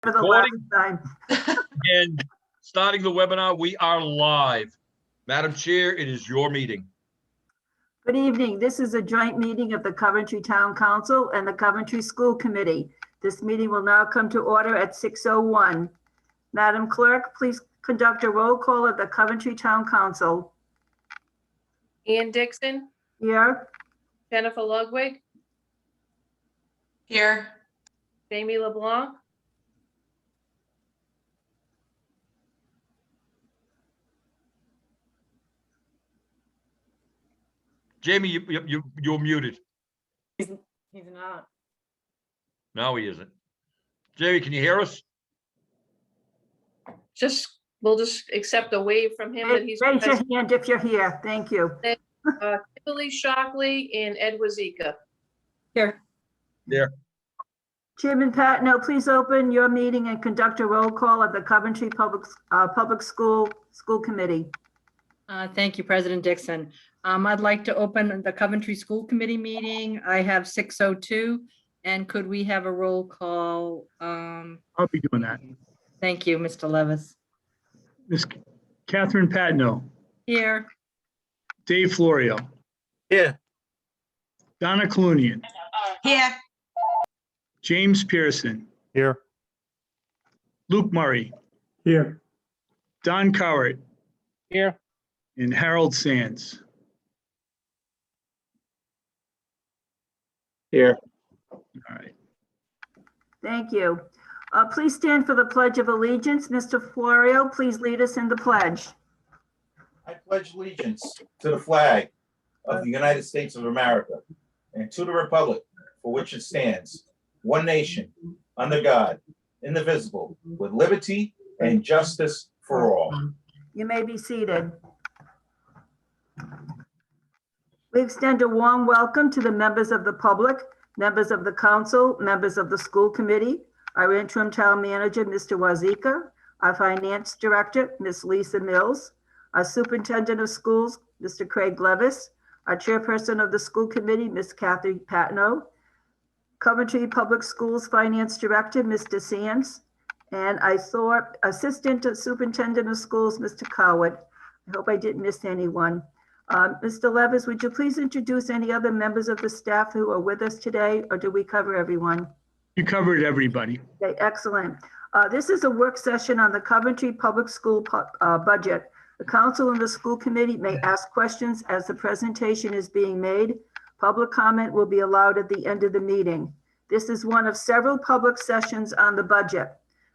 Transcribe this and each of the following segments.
For the last Recording. time. And starting the webinar, we are live. Madam Chair, it is your meeting. Good evening. This is a joint meeting of the Coventry Town Council and the Coventry School Committee. This meeting will now come to order at 6:01. Madam Clerk, please conduct a roll call of the Coventry Town Council. Ian Dixon, Here. Jennifer Ludwig, Here. Jamie LeBlanc, Jamie, you're muted. He's not. No, he isn't. Jamie, can you hear us? we'll just accept a wave from him that he's Raise your present. hand if you're here. Thank you. Kimberly Shockley and Ed Wazika. Here. There. Chairman Patino, please open your meeting and conduct a roll call of the Coventry Public School Committee. Thank you, President Dixon. I'd like to open the Coventry School Committee meeting. I have 6:02, and could we have a roll call? I'll be doing that. Thank you, Mr. Levis. Miss Catherine Patino, Here. Dave Florio, Here. Donna Clunian, Here. James Pearson, Here. Luke Murray, Here. Don Cowart, Here. and Harold Sands. Here. All right. Thank you. Please stand for the Pledge of Allegiance. Mr. Florio, please lead us in the pledge. I pledge allegiance to the flag of the United States of America and to the republic for which it stands, one nation, under God, indivisible, with liberty and justice for all. You may be seated. We extend a warm welcome to the members of the public, members of the council, members of the school committee, our interim town manager, Mr. Wazika, our finance director, Ms. Lisa Mills, our superintendent of schools, Mr. Craig Levis, our chairperson of the school committee, Ms. Kathy Patino, Coventry Public Schools Finance Director, Mr. Sands, and I thought Assistant Superintendent of Schools, Mr. Coward. I hope I didn't miss anyone. Mr. Levis, would you please introduce any other members of the staff who are with us today, or do we cover everyone? You covered everybody. Okay, excellent. This is a work session on the Coventry Public School budget. The council and the school committee may ask questions as the presentation is being made. Public comment will be allowed at the end of the meeting. This is one of several public sessions on the budget.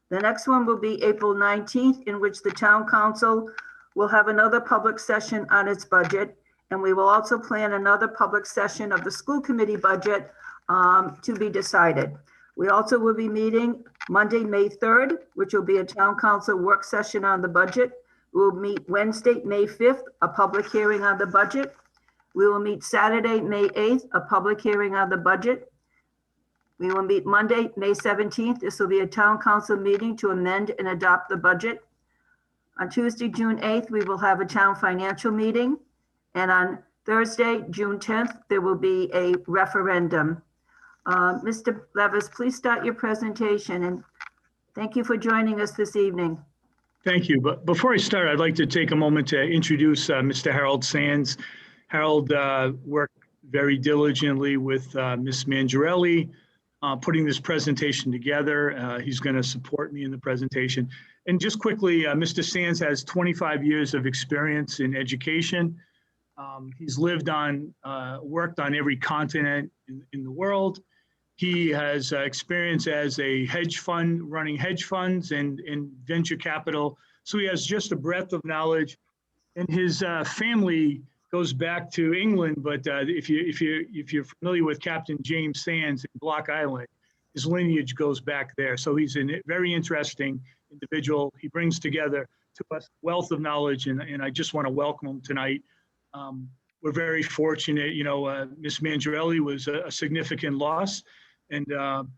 The next one will be April 19th, in which the town council will have another public session on its budget. And we will also plan another public session of the school committee budget to be decided. We also will be meeting Monday, May 3rd, which will be a town council work session on the budget. We'll meet Wednesday, May 5th, a public hearing on the budget. We will meet Saturday, May 8th, a public hearing on the budget. We will meet Monday, May 17th. This will be a town council meeting to amend and adopt the budget. On Tuesday, June 8th, we will have a town financial meeting. And on Thursday, June 10th, there will be a referendum. Mr. Levis, please start your presentation, and thank you for joining us this evening. Thank you. But before I start, I'd like to take a moment to introduce Mr. Harold Sands. Harold worked very diligently with Ms. Mangiarelli, putting this presentation together. He's going to support me in the presentation. And just quickly, Mr. Sands has 25 years of experience in education. He's lived on, worked on every continent in the world. He has experience as a hedge fund, running hedge funds and venture capital. So he has just a breadth of knowledge. And his family goes back to England, but if you're familiar with Captain James Sands in Block Island, his lineage goes back there. So he's a very interesting individual. He brings together to us wealth of knowledge, and I just want to welcome him tonight. We're very fortunate, you know, Ms. Mangiarelli was a significant loss, and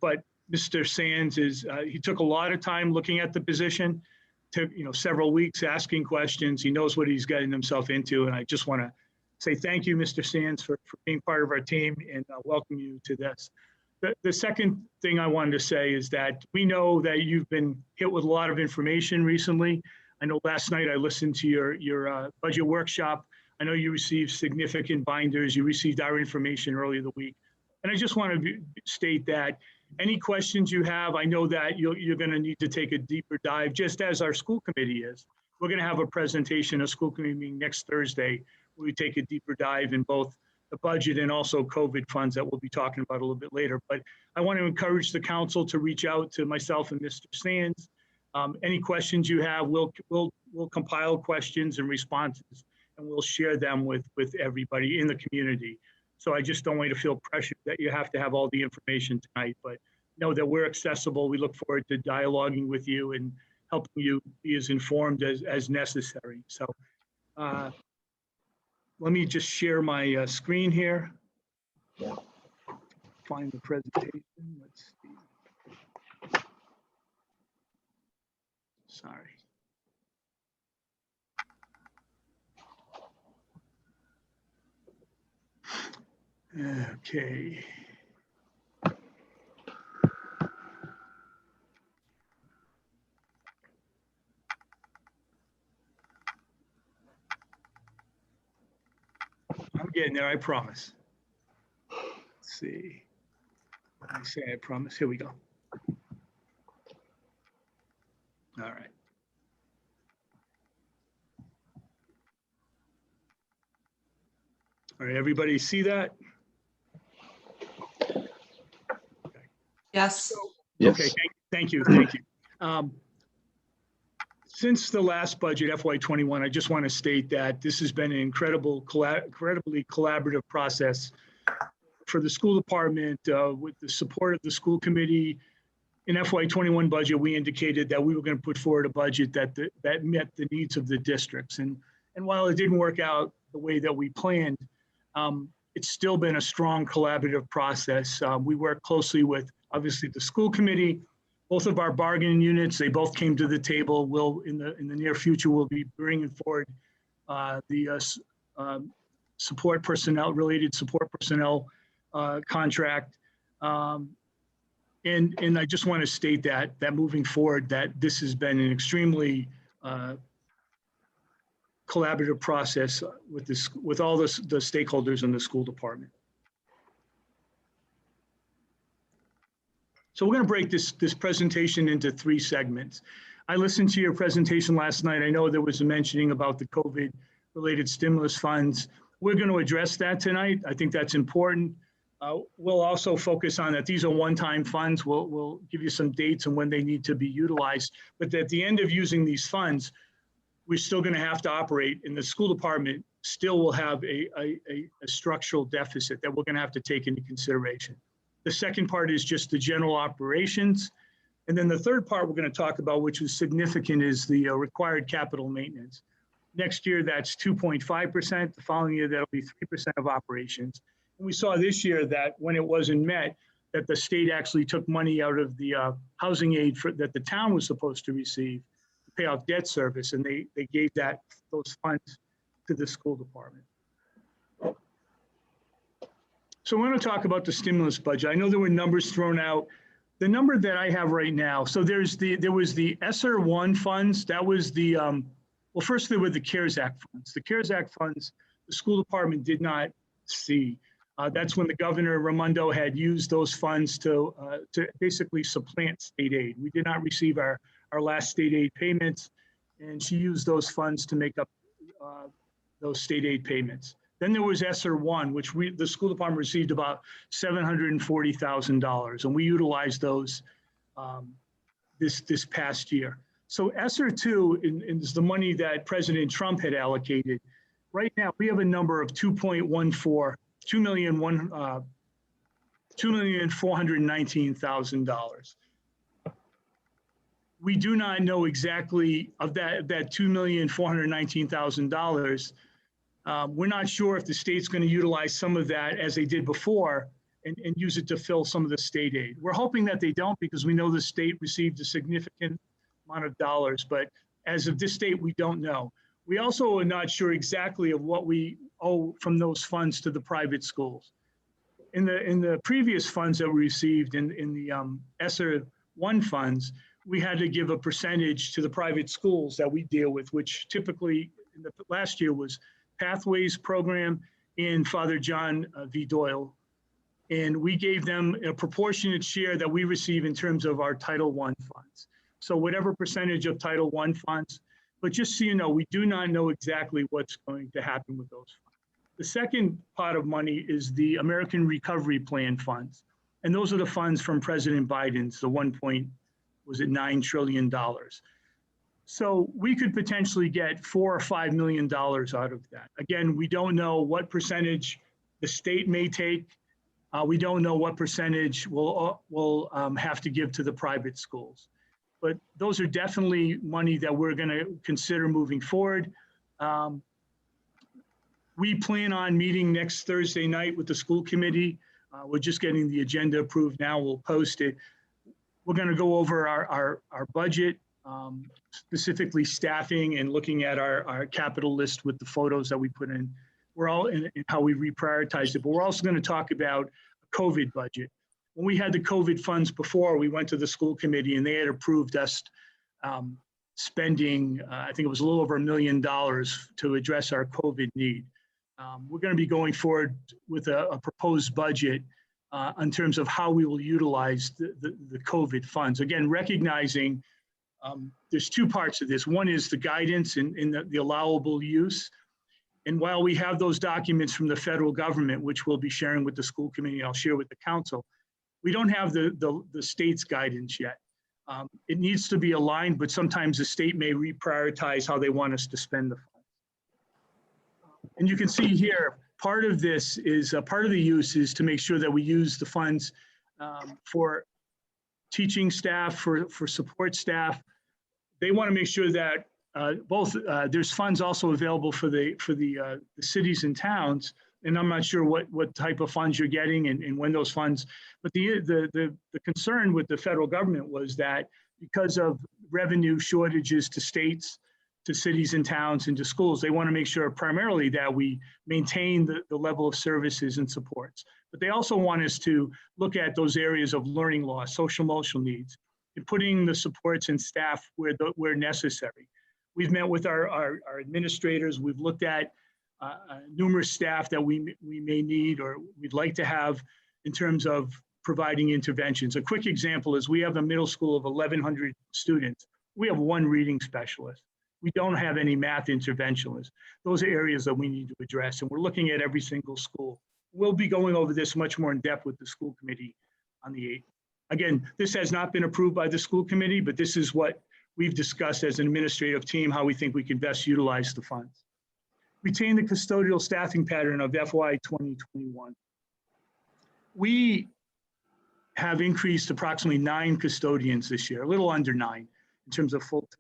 but Mr. Sands is, he took a lot of time looking at the position, took, you know, several weeks asking questions. He knows what he's getting himself into, and I just want to say thank you, Mr. Sands, for being part of our team and welcome you to this. The second thing I wanted to say is that we know that you've been hit with a lot of information recently. I know last night I listened to your budget workshop. I know you received significant binders. You received our information earlier the week. And I just want to state that any questions you have, I know that you're going to need to take a deeper dive, just as our school committee is. We're going to have a presentation, a school committee meeting next Thursday, where we take a deeper dive in both the budget and also COVID funds that we'll be talking about a little bit later. But I want to encourage the council to reach out to myself and Mr. Sands. Any questions you have, we'll compile questions and responses, and we'll share them with everybody in the community. So I just don't want you to feel pressured that you have to have all the information tonight, but know that we're accessible. We look forward to dialoguing with you and helping you be as informed as necessary. So let me just share my screen here. Find the presentation. Let's see. Sorry. Okay. I'm getting there, I promise. Let's see. I say I promise. Here we go. All right. All right, everybody see that? Yes. Okay, thank you. Since the last budget, FY21, I just want to state that this has been an incredibly collaborative process for the school department with the support of the school committee. In FY21 budget, we indicated that we were going to put forward a budget that met the needs of the districts. And while it didn't work out the way that we planned, it's still been a strong collaborative process. We work closely with, obviously, the school committee. Both of our bargaining units, they both came to the table. We'll, in the near future, we'll be bringing forward the support personnel, related support personnel contract. And I just want to state that moving forward, that this has been an extremely collaborative process with all the stakeholders in the school department. So we're going to break this presentation into 3 segments. I listened to your presentation last night. I know there was a mentioning about the COVID-related stimulus funds. We're going to address that tonight. I think that's important. We'll also focus on that these are one-time funds. We'll give you some dates and when they need to be utilized. But at the end of using these funds, we're still going to have to operate, and the school department still will have a structural deficit that we're going to have to take into consideration. The second part is just the general operations. And then the third part we're going to talk about, which is significant, is the required capital maintenance. Next year, that's 2.5%. The following year, that'll be 3% of operations. And we saw this year that when it wasn't met, that the state actually took money out of the housing aid that the town was supposed to receive to pay off debt service, and they gave those funds to the school department. So we're going to talk about the stimulus budget. I know there were numbers thrown out. The number that I have right now, so there was the ESSER 1 funds. That was the, well, first there were the CARES Act funds. The CARES Act funds, the school department did not see. That's when the Governor Raimondo had used those funds to basically supplant state aid. We did not receive our last state aid payments, and she used those funds to make up those state aid payments. Then there was ESSER 1, which the school department received about $740,000, and we utilized those this past year. So ESSER 2 is the money that President Trump had allocated. Right now, we have a number of $2,419,000. We do not know exactly of that $2,419,000. We're not sure if the state's going to utilize some of that as they did before and use it to fill some of the state aid. We're hoping that they don't, because we know the state received a significant amount of dollars, but as of this date, we don't know. We also are not sure exactly of what we owe from those funds to the private schools. in the previous funds that we received in the ESSER 1 funds, we had to give a percentage to the private schools that we deal with, which typically in the last year was Pathways Program and Father John V. Doyle. And we gave them a proportionate share that we receive in terms of our Title I funds. So whatever percentage of Title I funds, but just so you know, we do not know exactly what's going to happen with those funds. The second pot of money is the American Recovery Plan funds. And those are the funds from President Biden's, the $9 trillion. So we could potentially get $4 or $5 million out of that. Again, we don't know what percentage the state may take. We don't know what percentage we'll have to give to the private schools. But those are definitely money that we're going to consider moving forward. We plan on meeting next Thursday night with the school committee. We're just getting the agenda approved now. We'll post it. We're going to go over our budget, specifically staffing and looking at our capital list with the photos that we put in. We're all in how we reprioritize it, but we're also going to talk about a COVID budget. When we had the COVID funds before, we went to the school committee and they had approved us spending, I think it was a little over $1 million to address our COVID need. We're going to be going forward with a proposed budget in terms of how we will utilize the COVID funds. Again, recognizing there's two parts of this. One is the guidance and the allowable use. And while we have those documents from the federal government, which we'll be sharing with the school committee, I'll share with the council, we don't have the state's guidance yet. It needs to be aligned, but sometimes the state may reprioritize how they want us to spend the funds. And you can see here, part of this is, part of the use is to make sure that we use the funds for teaching staff, for support staff. They want to make sure that there's funds also available for the cities and towns. And I'm not sure what type of funds you're getting and when those funds, but the concern with the federal government was that because of revenue shortages to states, to cities and towns and to schools, they want to make sure primarily that we maintain the level of services and supports. But they also want us to look at those areas of learning loss, social emotional needs, and putting the supports and staff where necessary. We've met with our administrators. We've looked at numerous staff that we may need or we'd like to have in terms of providing interventions. A quick example is we have a middle school of 1,100 students. We have one reading specialist. We don't have any math interventionalists. Those are areas that we need to address, and we're looking at every single school. We'll be going over this much more in depth with the school committee on the 8th. Again, this has not been approved by the school committee, but this is what we've discussed as an administrative team, how we think we can best utilize the funds. Retain the custodial staffing pattern of FY 2021. We have increased approximately 9 custodians this year, a little under 9 in terms of full-time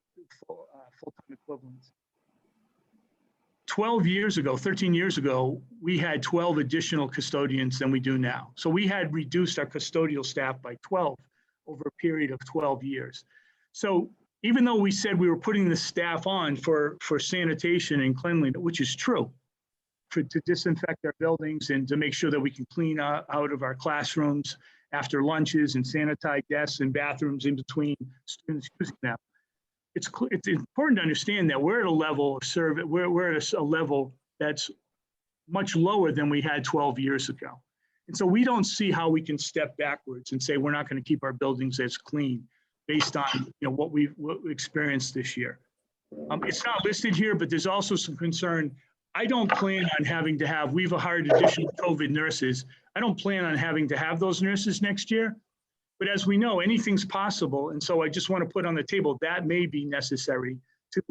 equivalents. 13 years ago, we had 12 additional custodians than we do now. So we had reduced our custodial staff by 12 over a period of 12 years. So even though we said we were putting the staff on for sanitation and cleanliness, which is true, to disinfect our buildings and to make sure that we can clean out of our classrooms after lunches and sanitize desks and bathrooms in between students using them. It's important to understand that we're at a level of service, we're at a level that's much lower than we had 12 years ago. And so we don't see how we can step backwards and say we're not going to keep our buildings as clean based on what we experienced this year. It's not listed here, but there's also some concern. I don't plan on having to have, we've hired additional COVID nurses. I don't plan on having to have those nurses next year. But as we know, anything's possible. And so I just want to put on the table that may be necessary to,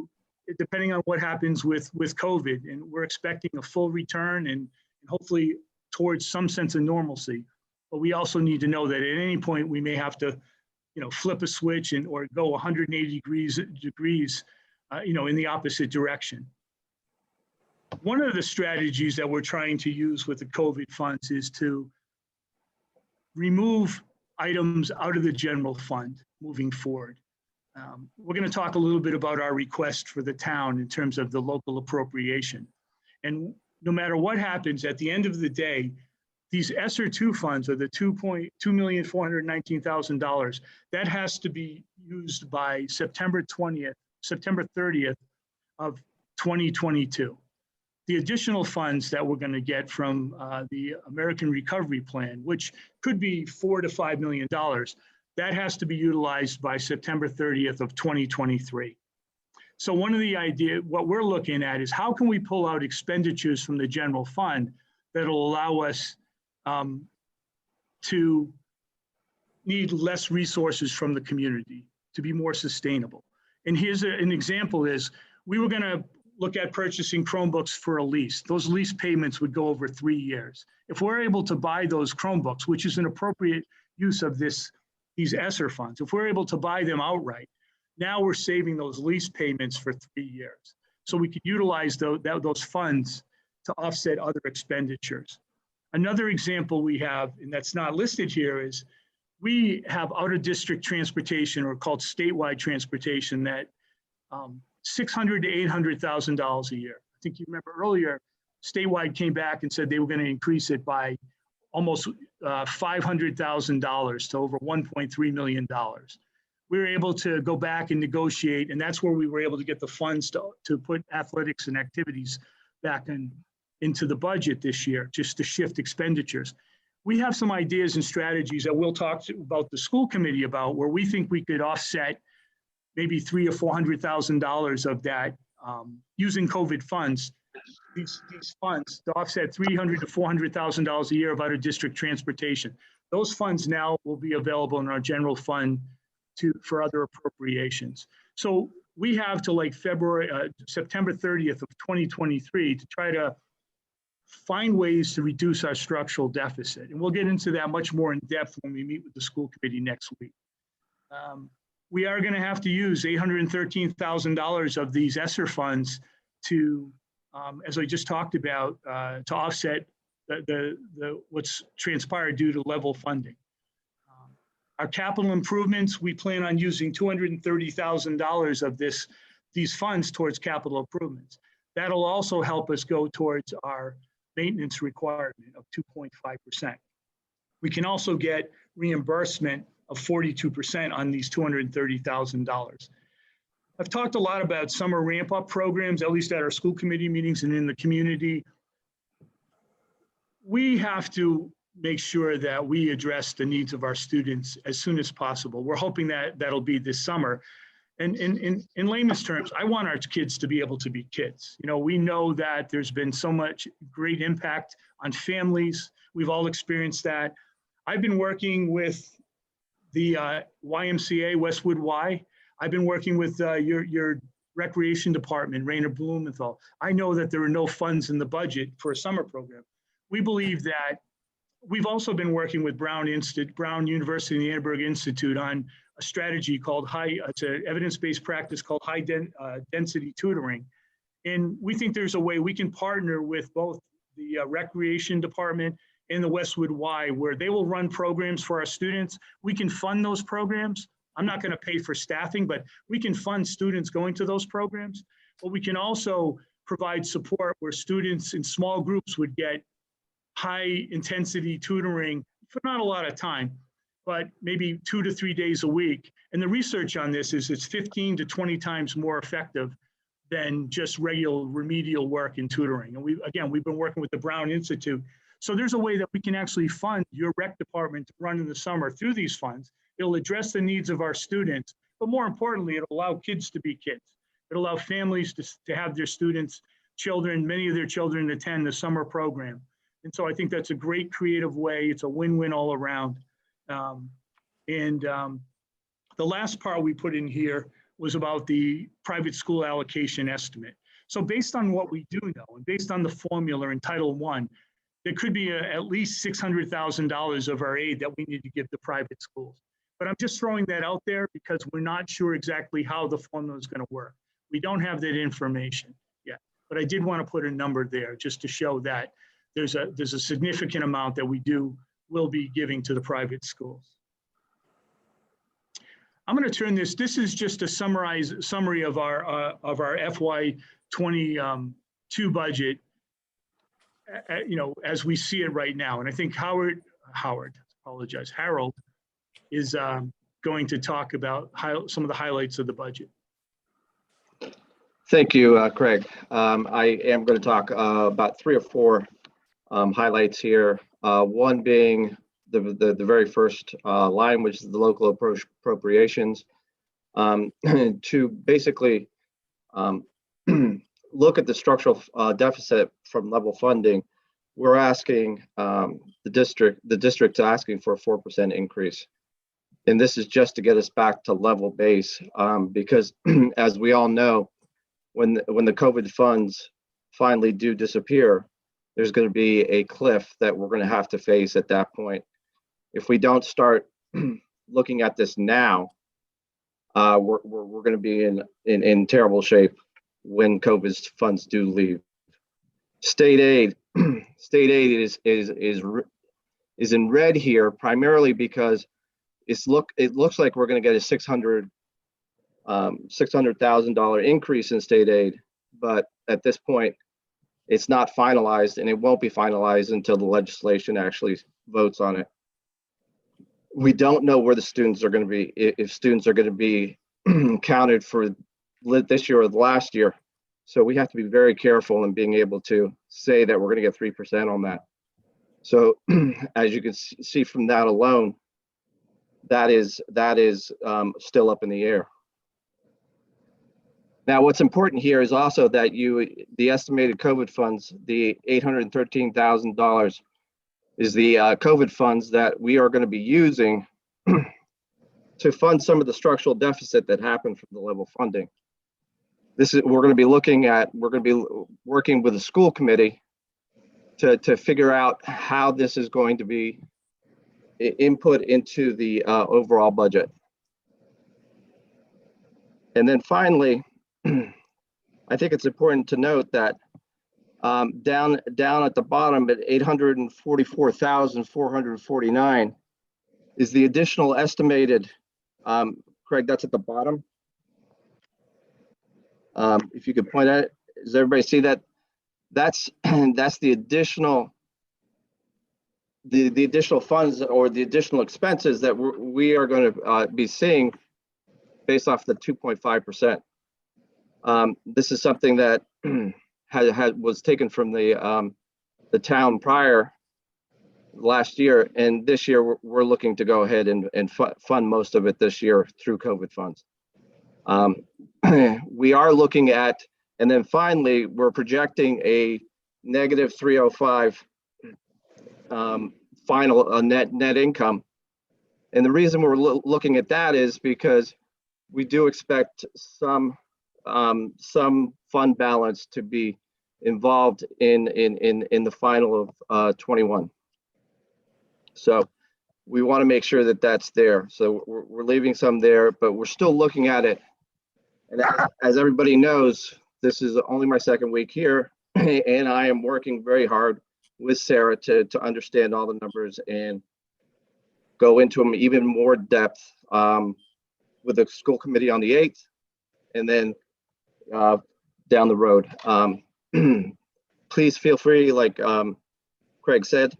depending on what happens with COVID. And we're expecting a full return and hopefully towards some sense of normalcy. But we also need to know that at any point we may have to, flip a switch or go 180 degrees, in the opposite direction. One of the strategies that we're trying to use with the COVID funds is to remove items out of the general fund moving forward. We're going to talk a little bit about our request for the town in terms of the local appropriation. And no matter what happens, at the end of the day, these ESSER 2 funds are the $2,419,000. That has to be used by September 30th of 2022. The additional funds that we're going to get from the American Recovery Plan, which could be $4 to $5 million, that has to be utilized by September 30th of 2023. So one of the what we're looking at is how can we pull out expenditures from the general fund that'll allow us to need less resources from the community to be more sustainable. And here's an example is we were going to look at purchasing Chromebooks for a lease. Those lease payments would go over 3 years. If we're able to buy those Chromebooks, which is an appropriate use of these ESSER funds, if we're able to buy them outright, now we're saving those lease payments for 3 years. So we could utilize those funds to offset other expenditures. Another example we have, and that's not listed here, is we have out-of-district transportation, or called statewide transportation, that $600,000 to $800,000 a year. I think you remember earlier, statewide came back and said they were going to increase it by almost $500,000 to over $1.3 million. We were able to go back and negotiate, and that's where we were able to get the funds to put athletics and activities back into the budget this year, just to shift expenditures. We have some ideas and strategies that we'll talk about the school committee about, where we think we could offset maybe $300,000 or $400,000 of that using COVID funds. These funds to offset $300,000 to $400,000 a year of out-of-district transportation. Those funds now will be available in our general fund for other appropriations. So we have to like September 30th of 2023 to try to find ways to reduce our structural deficit. And we'll get into that much more in depth when we meet with the school committee next week. We are going to have to use $813,000 of these ESSER funds to, as I just talked about, to offset what's transpired due to level funding. Our capital improvements, we plan on using $230,000 of these funds towards capital improvements. That'll also help us go towards our maintenance requirement of 2.5%. We can also get reimbursement of 42% on these $230,000. I've talked a lot about summer ramp-up programs, at least at our school committee meetings and in the community. We have to make sure that we address the needs of our students as soon as possible. We're hoping that that'll be this summer. And in layman's terms, I want our kids to be able to be kids. You know, we know that there's been so much great impact on families. We've all experienced that. I've been working with the YMCA, Westwood Y. I've been working with your recreation department, Rainer Blumenthal. I know that there are no funds in the budget for a summer program. We believe that we've also been working with Brown University and the Annenberg Institute on a strategy called it's an evidence-based practice called density tutoring. And we think there's a way we can partner with both the recreation department and the Westwood Y, where they will run programs for our students. We can fund those programs. I'm not going to pay for staffing, but we can fund students going to those programs. But we can also provide support where students in small groups would get high intensity tutoring for not a lot of time, but maybe 2 to 3 days a week. And the research on this is it's 15 to 20 times more effective than just regular remedial work in tutoring. And we've been working with the Brown Institute. So there's a way that we can actually fund your rec department to run in the summer through these funds. It'll address the needs of our students, but more importantly, it'll allow kids to be kids. It'll allow families to have their students, many of their children attend the summer program. And so I think that's a great creative way. It's a win-win all around. The last part we put in here was about the private school allocation estimate. So based on what we do know, and based on the formula in Title I, there could be at least $600,000 of our aid that we need to give to private schools. But I'm just throwing that out there because we're not sure exactly how the formula is going to work. We don't have that information yet, but I did want to put a number there just to show that there's a significant amount that will be giving to the private schools. I'm going to turn this is just a summary of our FY22 budget. as we see it right now. And I think Harold is going to talk about some of the highlights of the budget. Thank you, Craig. I am going to talk about 3 or 4 highlights here. One being the very first line, which is the local appropriations, to basically look at the structural deficit from level funding. We're asking the district asking for a 4% increase. And this is just to get us back to level base, because as we all know, when the COVID funds finally do disappear, there's going to be a cliff that we're going to have to face at that point. If we don't start looking at this now, we're going to be in terrible shape when COVID funds do leave. State aid is in red here primarily because it looks like we're going to get a $600,000 increase in state aid, but at this point, it's not finalized, and it won't be finalized until the legislation actually votes on it. We don't know where the students are going to be, if students are going to be counted for this year or last year. So we have to be very careful in being able to say that we're going to get 3% on that. So as you can see from that alone, that is still up in the air. Now, what's important here is also that the estimated COVID funds, the $813,000 is the COVID funds that we are going to be using to fund some of the structural deficit that happened from the level funding. We're going to be working with the school committee to figure out how this is going to be input into the overall budget. And then finally, I think it's important to note that down at the bottom at 844,449 is the additional estimated, Craig, that's at the bottom. If you could point at it, does everybody see that? That's the additional the additional funds or the additional expenses that we are going to be seeing based off the 2.5%. This is something that was taken from the town prior last year, and this year we're looking to go ahead and fund most of it this year through COVID funds. We are looking at, and then finally we're projecting a negative 305 final net income, and the reason we're looking at that is because we do expect some fund balance to be involved in the final of 21. So we want to make sure that that's there. So we're leaving some there, but we're still looking at it. And as everybody knows, this is only my second week here, and I am working very hard with Sarah to understand all the numbers and go into them even more depth with the school committee on the 8th, and then down the road. Please feel free, like Craig said,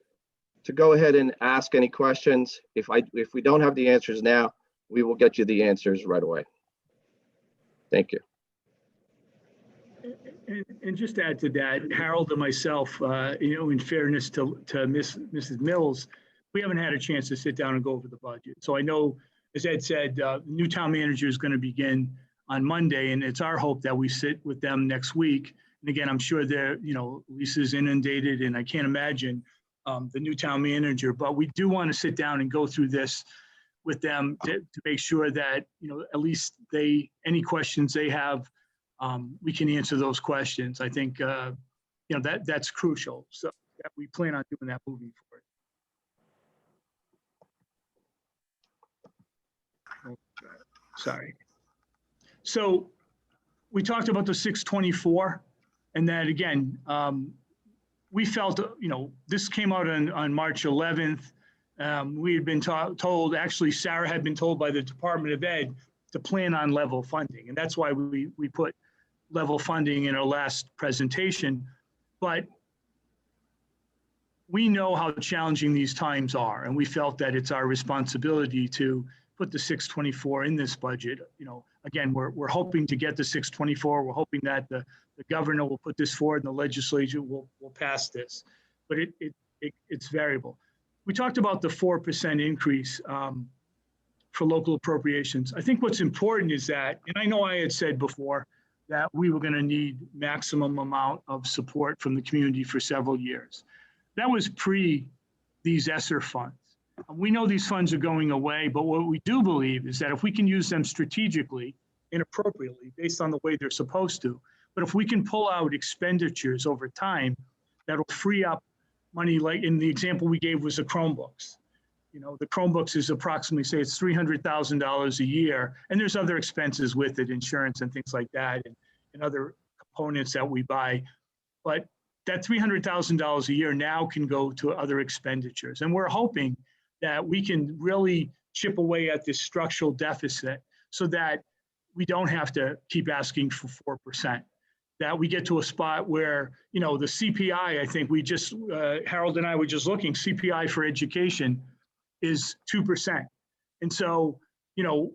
to go ahead and ask any questions. If we don't have the answers now, we will get you the answers right away. Thank you. And just to add to that, Harold and myself, in fairness to Mrs. Mills, we haven't had a chance to sit down and go over the budget. So I know, as Ed said, new town manager is going to begin on Monday, and it's our hope that we sit with them next week. And again, I'm sure they're, Lisa's inundated, and I can't imagine the new town manager, but we do want to sit down and go through this with them to make sure that, at least any questions they have, we can answer those questions. I think, that's crucial. So we plan on doing that moving forward. Sorry. So we talked about the 624, and that again, we felt, this came out on March 11th. We had been told, actually Sarah had been told by the Department of Ed to plan on level funding. And that's why we put level funding in our last presentation. But we know how challenging these times are, and we felt that it's our responsibility to put the 624 in this budget. You know, again, we're hoping to get the 624. We're hoping that the governor will put this forward and the legislature will pass this, but it's variable. We talked about the 4% increase for local appropriations. I think what's important is that, and I know I had said before that we were going to need maximum amount of support from the community for several years. That was pre these ESSER funds. We know these funds are going away, but what we do believe is that if we can use them strategically and appropriately based on the way they're supposed to, but if we can pull out expenditures over time, that'll free up money. Like in the example we gave was the Chromebooks. You know, the Chromebooks is approximately, say it's $300,000 a year, and there's other expenses with it, insurance and things like that, and other components that we buy. But that $300,000 a year now can go to other expenditures. And we're hoping that we can really chip away at this structural deficit so that we don't have to keep asking for 4%. That we get to a spot where, you know, the CPI, I think we just, Harold and I were just looking, CPI for education is 2%. And so, you know,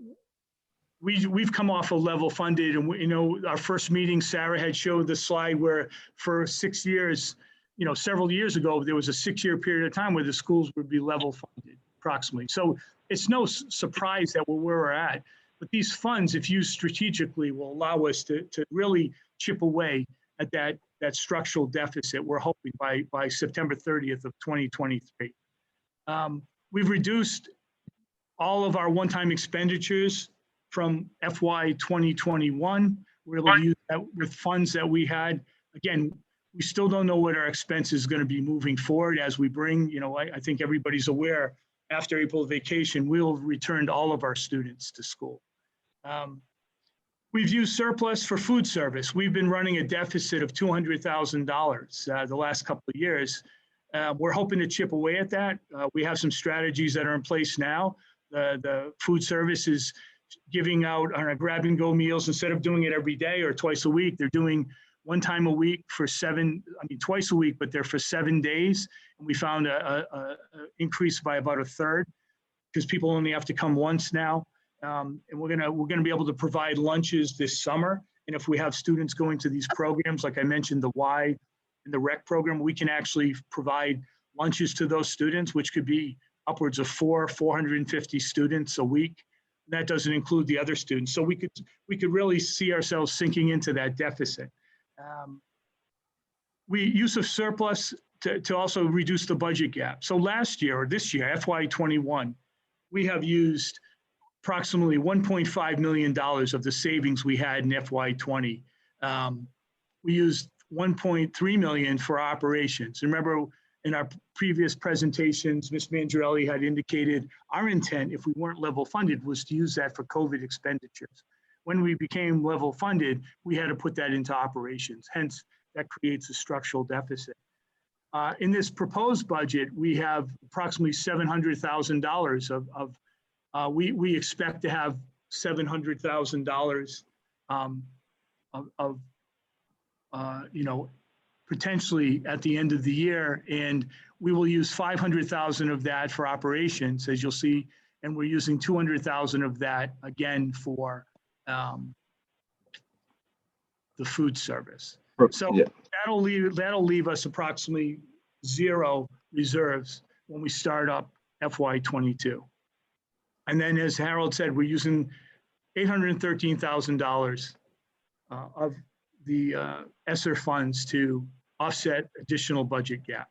we've come off a level funded, and you know, our first meeting, Sarah had showed the slide where for 6 years, you know, several years ago, there was a 6-year period of time where the schools would be level funded approximately. So it's no surprise that we're where we're at, but these funds, if used strategically, will allow us to really chip away at that structural deficit we're hoping by September 30th of 2023. We've reduced all of our one-time expenditures from FY 2021. We're able to use that with funds that we had. Again, we still don't know what our expense is going to be moving forward as we bring, you know, I think everybody's aware, after April vacation, we'll return all of our students to school. We've used surplus for food service. We've been running a deficit of $200,000 the last couple of years. We're hoping to chip away at that. We have some strategies that are in place now. The food service is giving out on our grab and go meals. Instead of doing it every day or twice a week, they're doing one time a week for twice a week, but they're for 7 days. And we found a increase by about a third because people only have to come once now. And we're gonna be able to provide lunches this summer. And if we have students going to these programs, like I mentioned, the Y and the rec program, we can actually provide lunches to those students, which could be upwards of 450 students a week. That doesn't include the other students. So we could really see ourselves sinking into that deficit. Use of surplus to also reduce the budget gap. So last year or this year, FY21, we have used approximately $1.5 million of the savings we had in FY20. We used $1.3 million for operations. Remember, in our previous presentations, Ms. Mangiarelli had indicated our intent, if we weren't level funded, was to use that for COVID expenditures. When we became level funded, we had to put that into operations. Hence, that creates a structural deficit. In this proposed budget, we have approximately $700,000 we expect to have $700,000 you know, potentially at the end of the year, and we will use 500,000 of that for operations, as you'll see, and we're using 200,000 of that again for the food service. So yeah, that'll leave us approximately 0 reserves when we start up FY22. And then, as Harold said, we're using $813,000 of the ESSER funds to offset additional budget gap.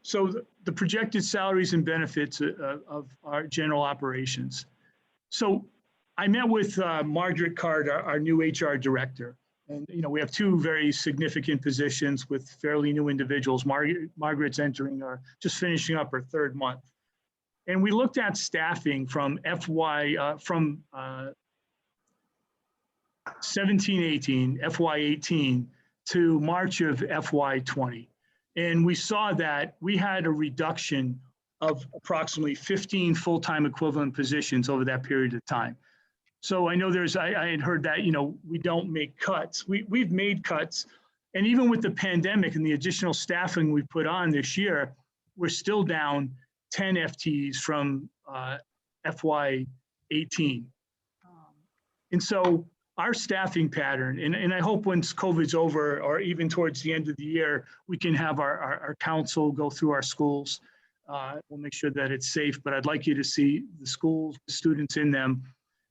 So the projected salaries and benefits of our general operations. So I met with Margaret Card, our new HR director. And, you know, we have 2 very significant positions with fairly new individuals. Margaret's entering or just finishing up her 3rd month. And we looked at staffing from 17-18, FY18 to March of FY20. And we saw that we had a reduction of approximately 15 full-time equivalent positions over that period of time. So I know I had heard that, you know, we don't make cuts. We've made cuts, And even with the pandemic and the additional staffing we put on this year, we're still down 10 FTEs from FY18. And so our staffing pattern, and I hope once COVID's over, or even towards the end of the year, we can have our council go through our schools. We'll make sure that it's safe, but I'd like you to see the schools, the students in them.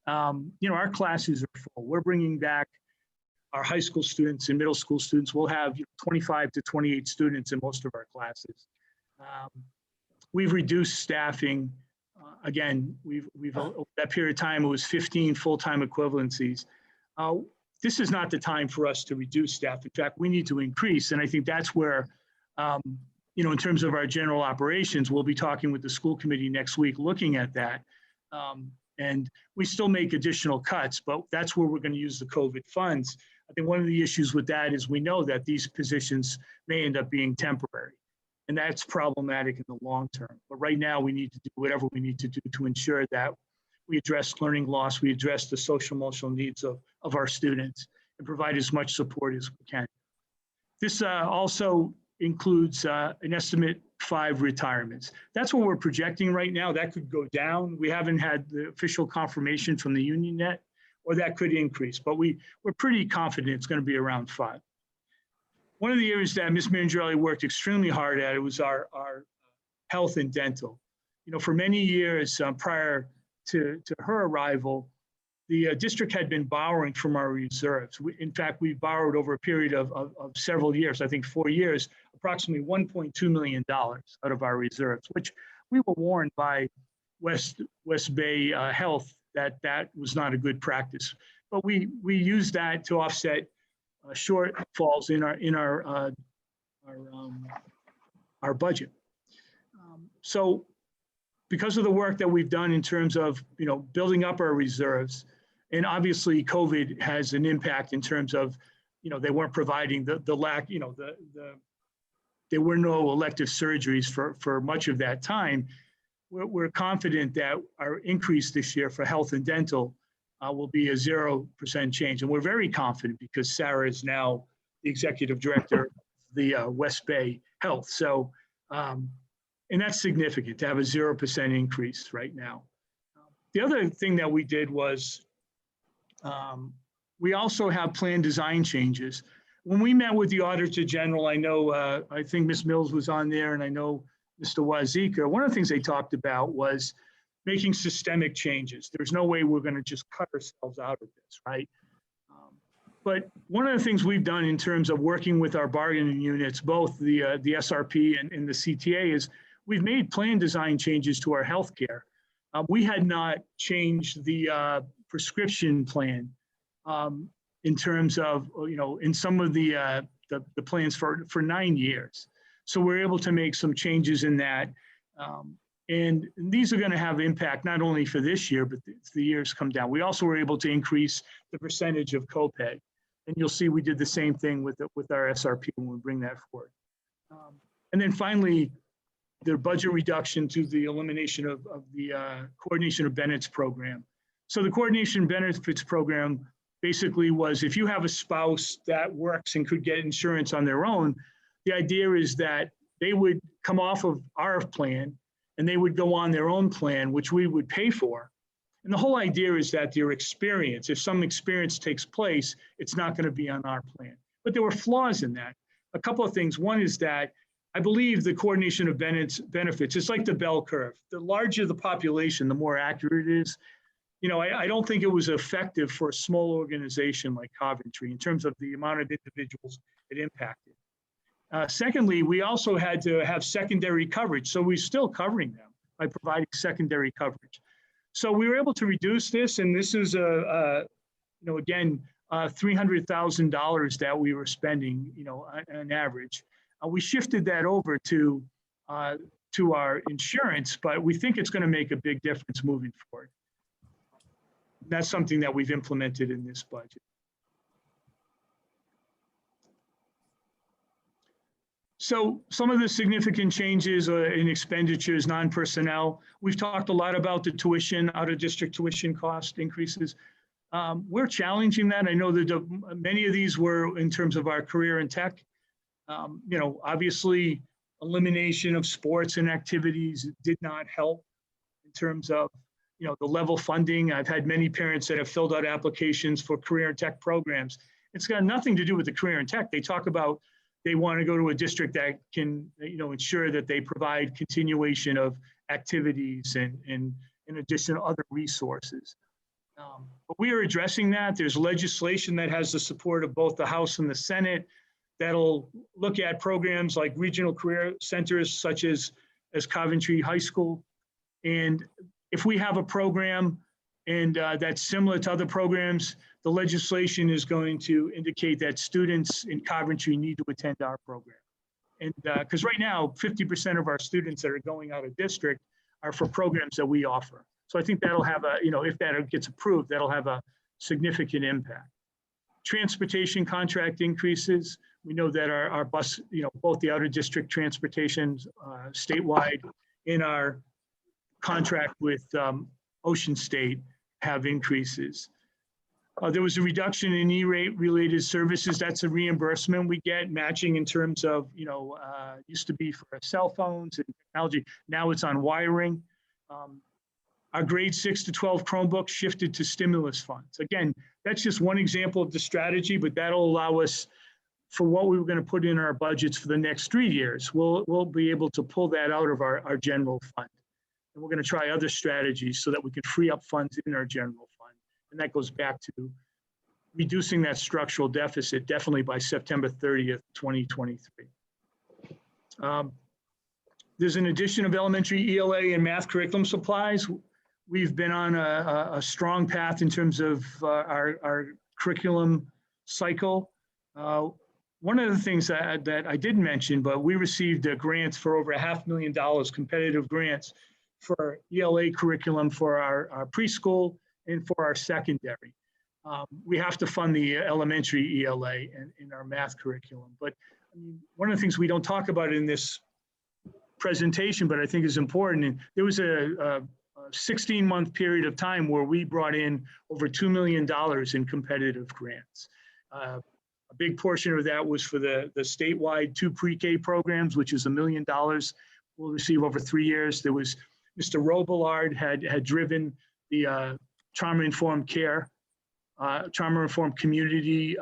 Our classes are full. We're bringing back our high school students and middle school students. We'll have 25 to 28 students in most of our classes. We've reduced staffing. Again, we've over that period of time, it was 15 full-time equivalencies. This is not the time for us to reduce staff. In fact, we need to increase. And I think that's where, in terms of our general operations, we'll be talking with the school committee next week, looking at that. And we still make additional cuts, but that's where we're going to use the COVID funds. I think one of the issues with that is we know that these positions may end up being temporary, and that's problematic in the long term. But right now, we need to do whatever we need to do to ensure that we address learning loss, we address the social emotional needs of our students, and provide as much support as we can. This also includes an estimate 5 retirements. That's what we're projecting right now. That could go down. We haven't had the official confirmation from the union yet, or that could increase, but we're pretty confident it's going to be around 5. One of the areas that Ms. Mangiarelli worked extremely hard at, it was our health and dental. For many years prior to her arrival, the district had been borrowing from our reserves. In fact, we borrowed over a period of several years, I think 4 years, approximately $1.2 million out of our reserves, which we were warned by West Bay Health that was not a good practice. But we used that to offset shortfalls in our budget. So because of the work that we've done in terms of building up our reserves, and obviously COVID has an impact in terms of they weren't providing the lack, there were no elective surgeries for much of that time. We're confident that our increase this year for health and dental will be a 0% change. And we're very confident because Sarah is now the executive director of the West Bay Health. So, and that's significant to have a 0% increase right now. The other thing that we did was we also have plan design changes. When we met with the Auditor General, I know, I think Ms. Mills was on there, and I know Mr. Wazika, one of the things they talked about was making systemic changes. There's no way we're going to just cut ourselves out of this, right? But one of the things we've done in terms of working with our bargaining units, both the SRP and the CTA, is we've made plan design changes to our healthcare. We had not changed the prescription plan in terms of, in some of the plans for 9 years. So we're able to make some changes in that. And these are going to have impact not only for this year, but as the years come down. We also were able to increase the percentage of copay. And you'll see we did the same thing with our SRP when we bring that forward. And then finally, the budget reduction to the elimination of the Coordination of Benefits program. So the Coordination Benefits program basically was if you have a spouse that works and could get insurance on their own, the idea is that they would come off of our plan and they would go on their own plan, which we would pay for. And the whole idea is that their experience, if some experience takes place, it's not going to be on our plan. But there were flaws in that. A couple of things. One is that I believe the Coordination of Benefits, it's like the bell curve. The larger the population, the more accurate it is. I don't think it was effective for a small organization like Coventry in terms of the amount of individuals it impacted. Secondly, we also had to have secondary coverage. So we're still covering them by providing secondary coverage. So we were able to reduce this, and this is again, $300,000 that we were spending, on average. We shifted that over to our insurance, but we think it's going to make a big difference moving forward. That's something that we've implemented in this budget. So some of the significant changes in expenditures, non-personnel, we've talked a lot about the tuition, out-of-district tuition cost increases. We're challenging that. I know that many of these were in terms of our career in tech. Obviously, elimination of sports and activities did not help in terms of, the level funding. I've had many parents that have filled out applications for career and tech programs. It's got nothing to do with the career and tech. They talk about they want to go to a district that can, ensure that they provide continuation of activities and in addition to other resources. But we are addressing that. There's legislation that has the support of both the House and the Senate that'll look at programs like regional career centers such as Coventry High School. And if we have a program and that's similar to other programs, the legislation is going to indicate that students in Coventry need to attend our program. And because right now, 50% of our students that are going out of district are for programs that we offer. So I think that'll have a, if that gets approved, that'll have a significant impact. Transportation contract increases. We know that our bus, both the outer district transportations statewide in our contract with Ocean State have increases. There was a reduction in E-rate related services. That's a reimbursement we get, matching in terms of, used to be for cell phones and technology. Now it's on wiring. Our grade 6 to 12 Chromebooks shifted to stimulus funds. Again, that's just one example of the strategy, but that'll allow us for what we were going to put in our budgets for the next 3 years. We'll be able to pull that out of our general fund. And we're going to try other strategies so that we can free up funds in our general fund. And that goes back to reducing that structural deficit definitely by September 30th, 2023. There's an addition of elementary ELA and math curriculum supplies. We've been on a strong path in terms of our curriculum cycle. One of the things that I didn't mention, but we received grants for over $500,000, competitive grants for ELA curriculum for our preschool and for our secondary. We have to fund the elementary ELA in our math curriculum. But I mean, one of the things we don't talk about in this presentation, but I think is important, and there was a 16-month period of time where we brought in over $2 million in competitive grants. A big portion of that was for the statewide 2 pre-K programs, which is $1 million we'll receive over 3 years. There was Mr. Robillard had driven the trauma-informed care, trauma-informed community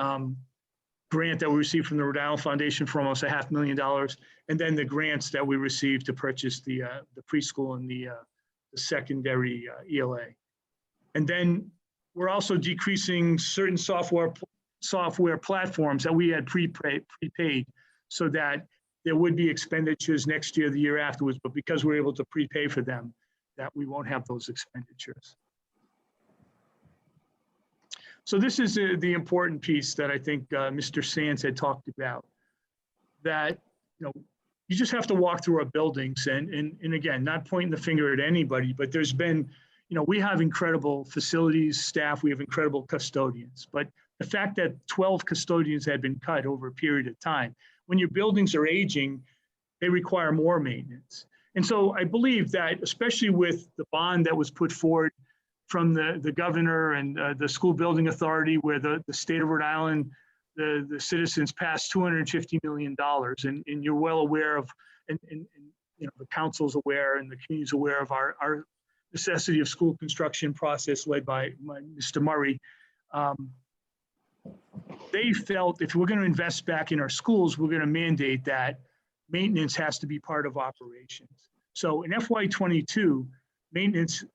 grant that we received from the Rhode Island Foundation for almost $500,000, and then the grants that we received to purchase the preschool and the secondary ELA. And then we're also decreasing certain software platforms that we had prepaid so that there would be expenditures next year, the year afterwards, but because we're able to prepay for them, that we won't have those expenditures. So this is the important piece that I think Mr. Sands had talked about, that you just have to walk through our buildings and again, not pointing the finger at anybody, but there's been, we have incredible facilities, staff, we have incredible custodians, but the fact that 12 custodians had been cut over a period of time, when your buildings are aging, they require more maintenance. And so I believe that, especially with the bond that was put forward from the governor and the school building authority, where the state of Rhode Island, the citizens passed $250 million, and you're well aware of, and the council's aware and the community's aware of our necessity of school construction process led by Mr. Murray. They felt if we're going to invest back in our schools, we're going to mandate that maintenance has to be part of operations. So in FY22, maintenance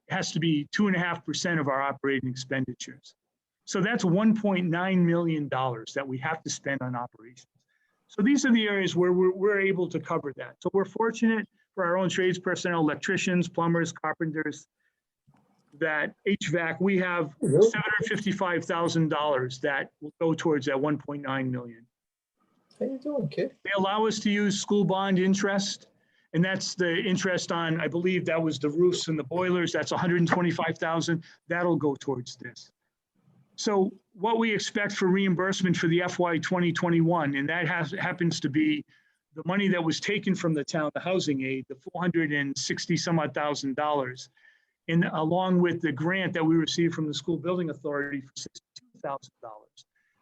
has to be 2.5% of our operating expenditures. So that's $1.9 million that we have to spend on operations. So these are the areas where we're able to cover that. So we're fortunate for our own trades personnel, electricians, plumbers, carpenters, that HVAC, we have $755,000 that will go towards that 1.9 million. How you doing, kid? They allow us to use school bond interest, and that's the interest on, I believe that was the roofs and the boilers. That's 125,000. That'll go towards this. So what we expect for reimbursement for the FY 2021, and that happens to be the money that was taken from the town, the housing aid, the $460 some odd thousand, and along with the grant that we received from the School Building Authority for $62,000.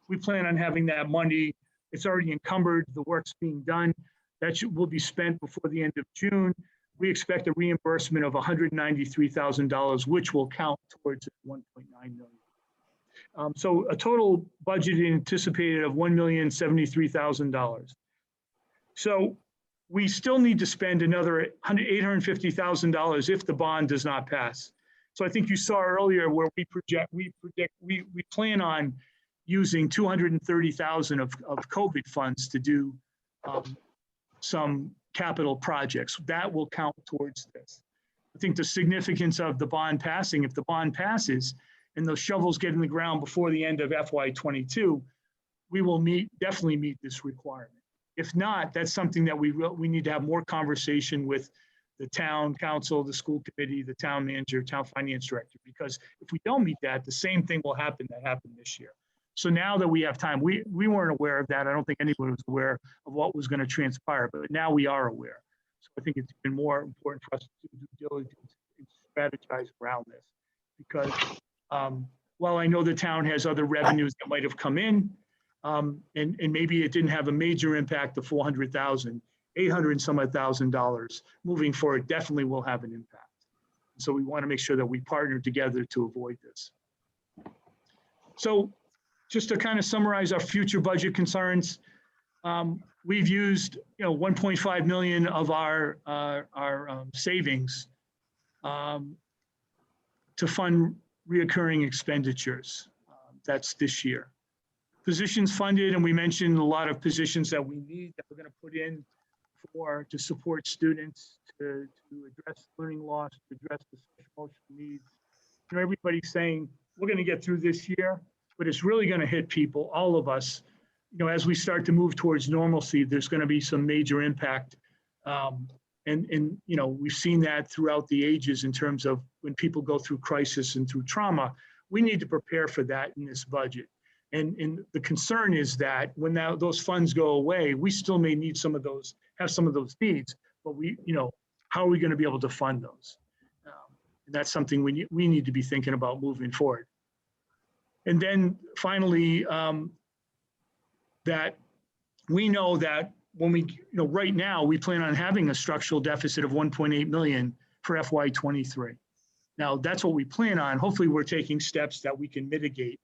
We plan on having that money. It's already encumbered. The work's being done. That will be spent before the end of June. We expect a reimbursement of $193,000, which will count towards $1.9 million. So a total budget anticipated of $1,073,000. So we still need to spend another $850,000 if the bond does not pass. So I think you saw earlier where we plan on using $230,000 of COVID funds to do some capital projects. That will count towards this. I think the significance of the bond passing, if the bond passes and those shovels get in the ground before the end of FY22, we will definitely meet this requirement. If not, that's something that we need to have more conversation with the town council, the school committee, the town manager, town finance director, because if we don't meet that, the same thing will happen that happened this year. So now that we have time, we weren't aware of that. I don't think anyone was aware of what was going to transpire, but now we are aware. So I think it's been more important for us to do due diligence and strategize around this, because while I know the town has other revenues that might have come in, and maybe it didn't have a major impact of $400,000, $800 and some odd $1,000 moving forward definitely will have an impact. So we want to make sure that we partner together to avoid this. So just to kind of summarize our future budget concerns, we've used 1.5 million of our savings to fund reoccurring expenditures. That's this year. Positions funded, and we mentioned a lot of positions that we need that we're going to put in to support students, to address learning loss, to address the social emotional needs. Everybody's saying we're going to get through this year, but it's really going to hit people, all of us. As we start to move towards normalcy, there's going to be some major impact. And we've seen that throughout the ages in terms of when people go through crisis and through trauma. We need to prepare for that in this budget. And the concern is that when those funds go away, we still may need have some of those needs, but how are we going to be able to fund those? And that's something we need to be thinking about moving forward. And then finally, that we know that when right now we plan on having a structural deficit of 1.8 million for FY23. Now that's what we plan on. Hopefully we're taking steps that we can mitigate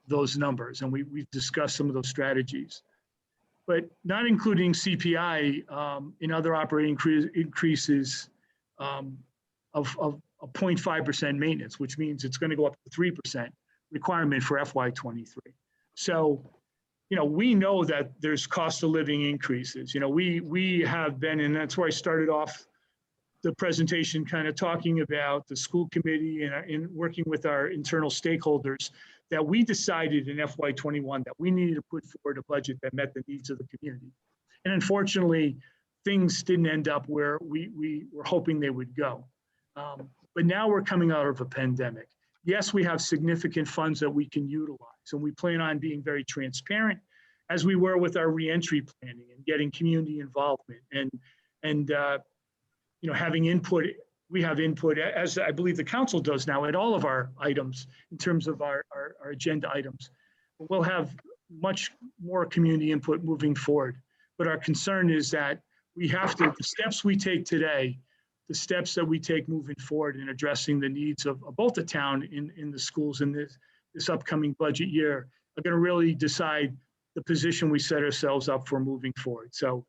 those numbers, and we've discussed some of those strategies, but not including CPI in other operating increases of 0.5% maintenance, which means it's going to go up to 3% requirement for FY23. So, we know that there's cost of living increases. We have been, and that's where I started off the presentation, kind of talking about the school committee and working with our internal stakeholders, that we decided in FY21 that we needed to put forward a budget that met the needs of the community. And unfortunately, things didn't end up where we were hoping they would go. But now we're coming out of a pandemic. Yes, we have significant funds that we can utilize, and we plan on being very transparent, as we were with our reentry planning and getting community involvement and having input. We have input, as I believe the council does now, at all of our items in terms of our agenda items. We'll have much more community input moving forward. But our concern is that the steps we take today, the steps that we take moving forward in addressing the needs of both the town in the schools in this upcoming budget year are going to really decide the position we set ourselves up for moving forward. So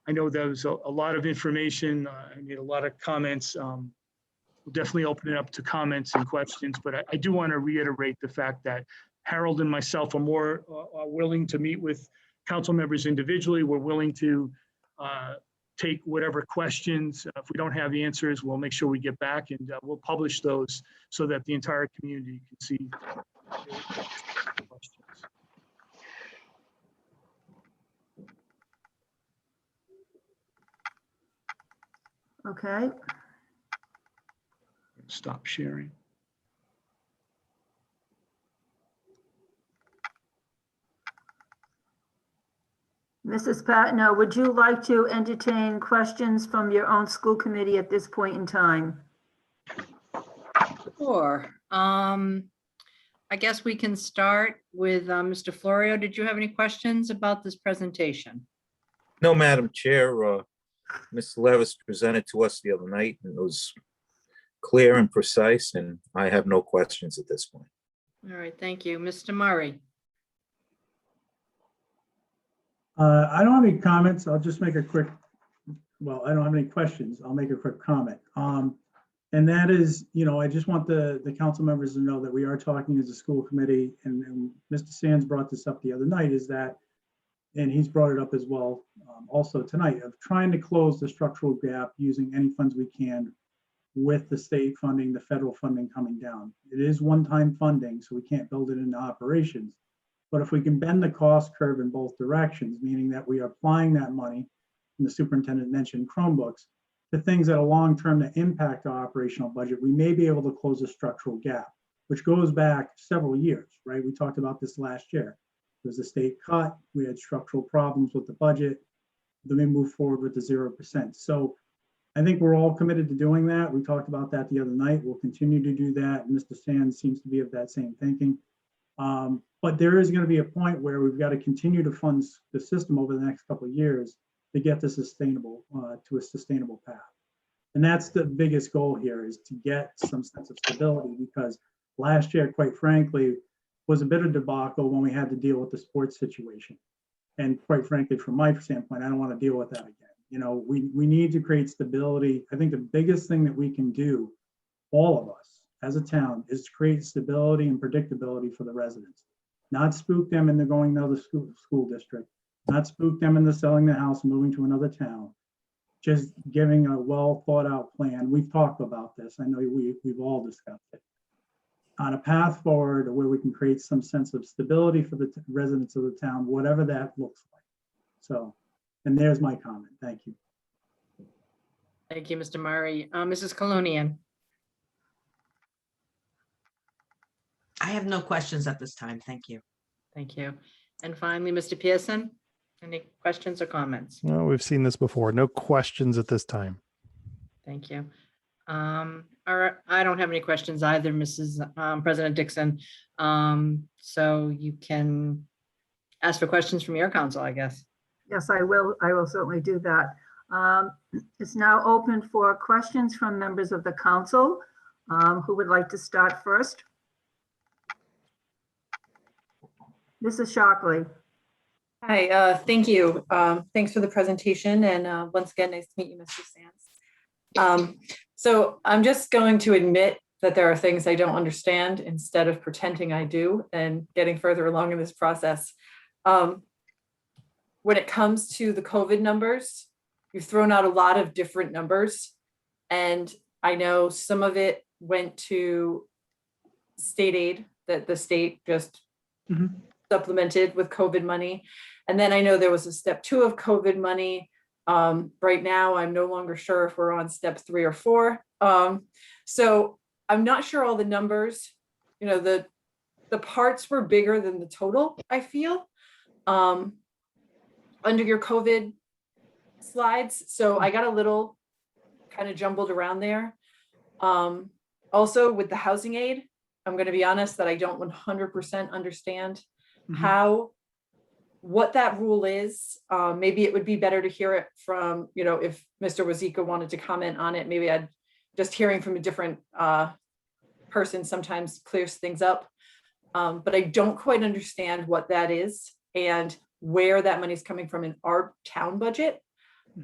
I know there was a lot of information. I made a lot of comments. We'll definitely open it up to comments and questions, but I do want to reiterate the fact that Harold and myself are willing to meet with council members individually. We're willing to take whatever questions. If we don't have the answers, we'll make sure we get back, and we'll publish those so that the entire community can see questions. Okay. Stop sharing. Mrs. Patino, would you like to entertain questions from your own school committee at this point in time? Sure. I guess we can start with Mr. Florio. Did you have any questions about this presentation? No, Madam Chair, Ms. Levis presented to us the other night and it was clear and precise, and I have no questions at this point. All right, thank you. Mr. Murray? I don't have any comments. I'll just make a quick, well, I don't have any questions. I'll make a quick comment. And that is, I just want the council members to know that we are talking as a school committee, and Mr. Sands brought this up the other night, is that, and he's brought it up as well, also tonight, of trying to close the structural gap using any funds we can with the state funding, the federal funding coming down. It is one-time funding, so we can't build it into operations. But if we can bend the cost curve in both directions, meaning that we are applying that money, and the superintendent mentioned Chromebooks, to things that are long-term that impact our operational budget, we may be able to close a structural gap, which goes back several years, right? We talked about this last year. There was a state cut, we had structural problems with the budget, then we moved forward with the 0%. So I think we're all committed to doing that. We talked about that the other night. We'll continue to do that. And Mr. Sands seems to be of that same thinking. But there is going to be a point where we've got to continue to fund the system over the next couple of years to get to sustainable, to a sustainable path. And that's the biggest goal here, is to get some sense of stability, because last year, quite frankly, was a bit of debacle when we had to deal with the sports situation. And quite frankly, from my standpoint, I don't want to deal with that again. We need to create stability. I think the biggest thing that we can do, all of us as a town, is to create stability and predictability for the residents. Not spook them into going to another school district, not spook them into selling the house and moving to another town. Just giving a well thought out plan. We've talked about this. I know we've all discussed it. On a path forward where we can create some sense of stability for the residents of the town, whatever that looks like. So, and there's my comment. Thank you. Thank you, Mr. Murray. Mrs. Colonian? I have no questions at this time. Thank you. Thank you. And finally, Mr. Pearson, any questions or comments? No, we've seen this before. No questions at this time. Thank you. All right, I don't have any questions either, Mrs. President Dixon. So you can ask for questions from your council, I guess. Yes, I will. I will certainly do that. It's now open for questions from members of the council. Who would like to start first? Mrs. Shockley. Hi, thank you. Thanks for the presentation, and once again, nice to meet you, Mr. Sands. So I'm just going to admit that there are things I don't understand instead of pretending I do and getting further along in this process. When it comes to the COVID numbers, you've thrown out a lot of different numbers, and I know some of it went to state aid that the state just supplemented with COVID money. And then I know there was a step 2 of COVID money. Right now, I'm no longer sure if we're on step 3 or 4. So I'm not sure all the numbers, the parts were bigger than the total, I feel, under your COVID slides. So I got a little kind of jumbled around there. Also with the housing aid, I'm going to be honest that I don't 100% understand what that rule is. Maybe it would be better to hear it from, if Mr. Wazika wanted to comment on it, maybe just hearing from a different person sometimes clears things up. But I don't quite understand what that is and where that money is coming from in our town budget,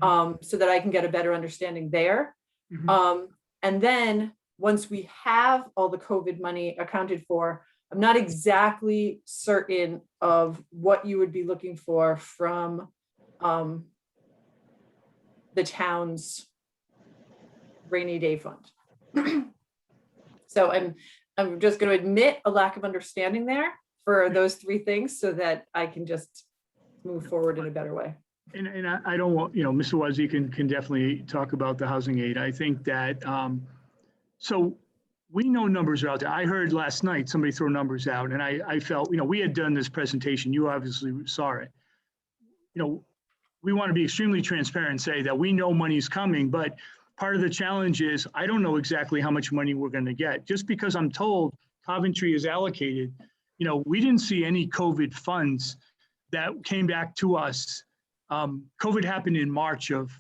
so that I can get a better understanding there. And then once we have all the COVID money accounted for, I'm not exactly certain of what you would be looking for from the town's rainy day fund. So I'm just going to admit a lack of understanding there for those 3 things so that I can just move forward in a better way. And I don't want, Mr. Wazee can definitely talk about the housing aid. I think that, so we know numbers are out there. I heard last night somebody throw numbers out, and I felt, we had done this presentation. You obviously saw it. we want to be extremely transparent and say that we know money's coming, but part of the challenge is I don't know exactly how much money we're going to get. Just because I'm told Coventry is allocated, we didn't see any COVID funds that came back to us. COVID happened in March of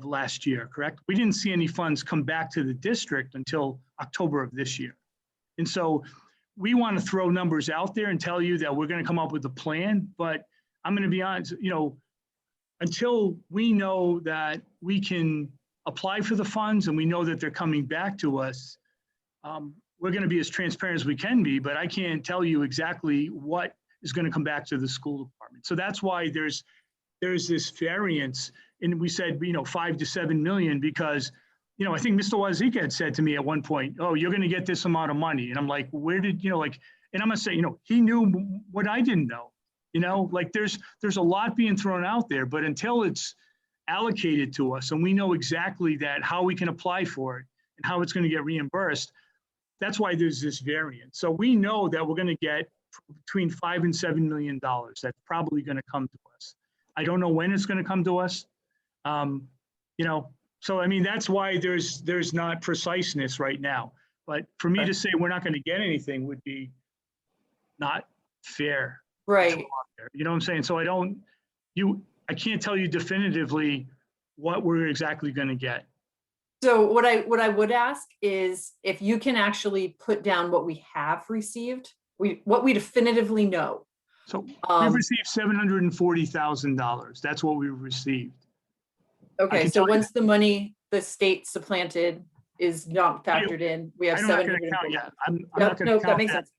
last year, correct? We didn't see any funds come back to the district until October of this year. And so we want to throw numbers out there and tell you that we're going to come up with a plan, but I'm going to be honest, until we know that we can apply for the funds and we know that they're coming back to us, we're going to be as transparent as we can be, but I can't tell you exactly what is going to come back to the school department. So that's why there's this variance. And we said, 5 to 7 million, because, I think Mr. Wazika had said to me at one point, oh, you're going to get this amount of money. And I'm like, where did, and I'm going to say, he knew what I didn't know, there's a lot being thrown out there, but until it's allocated to us and we know exactly that how we can apply for it and how it's going to get reimbursed, that's why there's this variance. So we know that we're going to get between $5 and $7 million. That's probably going to come to us. I don't know when it's going to come to us. So I mean, that's why there's not preciseness right now. But for me to say we're not going to get anything would be not fair. Right. You know what I'm saying? So I can't tell you definitively what we're exactly going to get. So what I would ask is if you can actually put down what we have received, what we definitively know. So we've received $740,000. That's what we received. Okay, so once the money the state supplanted is not factored in, we have I'm not 700. going to count yet. I'm not going to count that makes sense.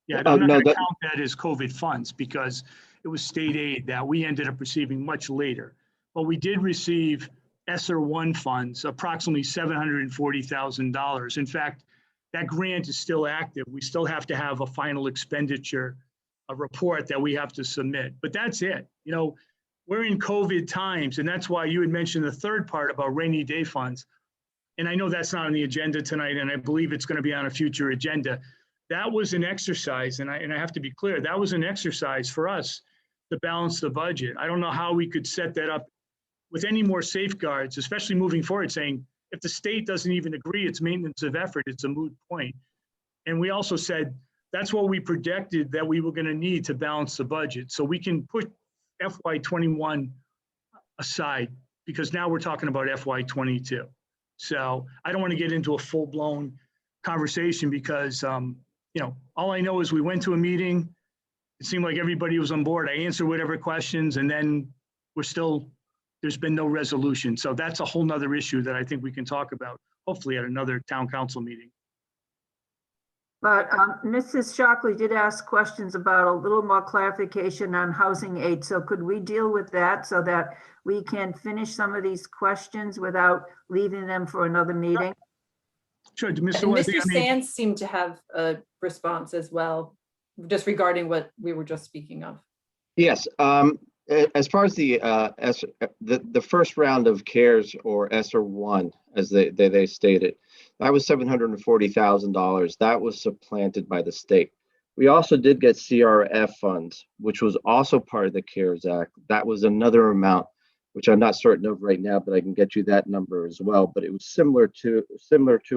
Yeah, I'm not going to count that as COVID funds because it was state aid that we ended up receiving much later. But we did receive ESSER 1 funds, approximately $740,000. In fact, that grant is still active. We still have to have a final expenditure, a report that we have to submit, but that's it. We're in COVID times, and that's why you had mentioned the third part about rainy day funds. And I know that's not on the agenda tonight, and I believe it's going to be on a future agenda. That was an exercise, and I have to be clear, that was an exercise for us to balance the budget. I don't know how we could set that up with any more safeguards, especially moving forward, saying if the state doesn't even agree it's maintenance of effort, it's a moot point. And we also said that's what we projected that we were going to need to balance the budget. So we can put FY21 aside because now we're talking about FY22. So I don't want to get into a full-blown conversation because, all I know is we went to a meeting. It seemed like everybody was on board. I answered whatever questions, and then there's been no resolution. So that's a whole nother issue that I think we can talk about, hopefully at another town council meeting. But Mrs. Shockley did ask questions about a little more clarification on housing aid. So could we deal with that so that we can finish some of these questions without leaving them for another meeting? Sure. Mr. Sands seemed to have a response as well, just regarding what we were just speaking of. Yes. As far as the first round of CARES or ESSER 1, as they stated, that was $740,000. That was supplanted by the state. We also did get CRF funds, which was also part of the CARES Act. That was another amount, which I'm not certain of right now, but I can get you that number as well. But it was similar to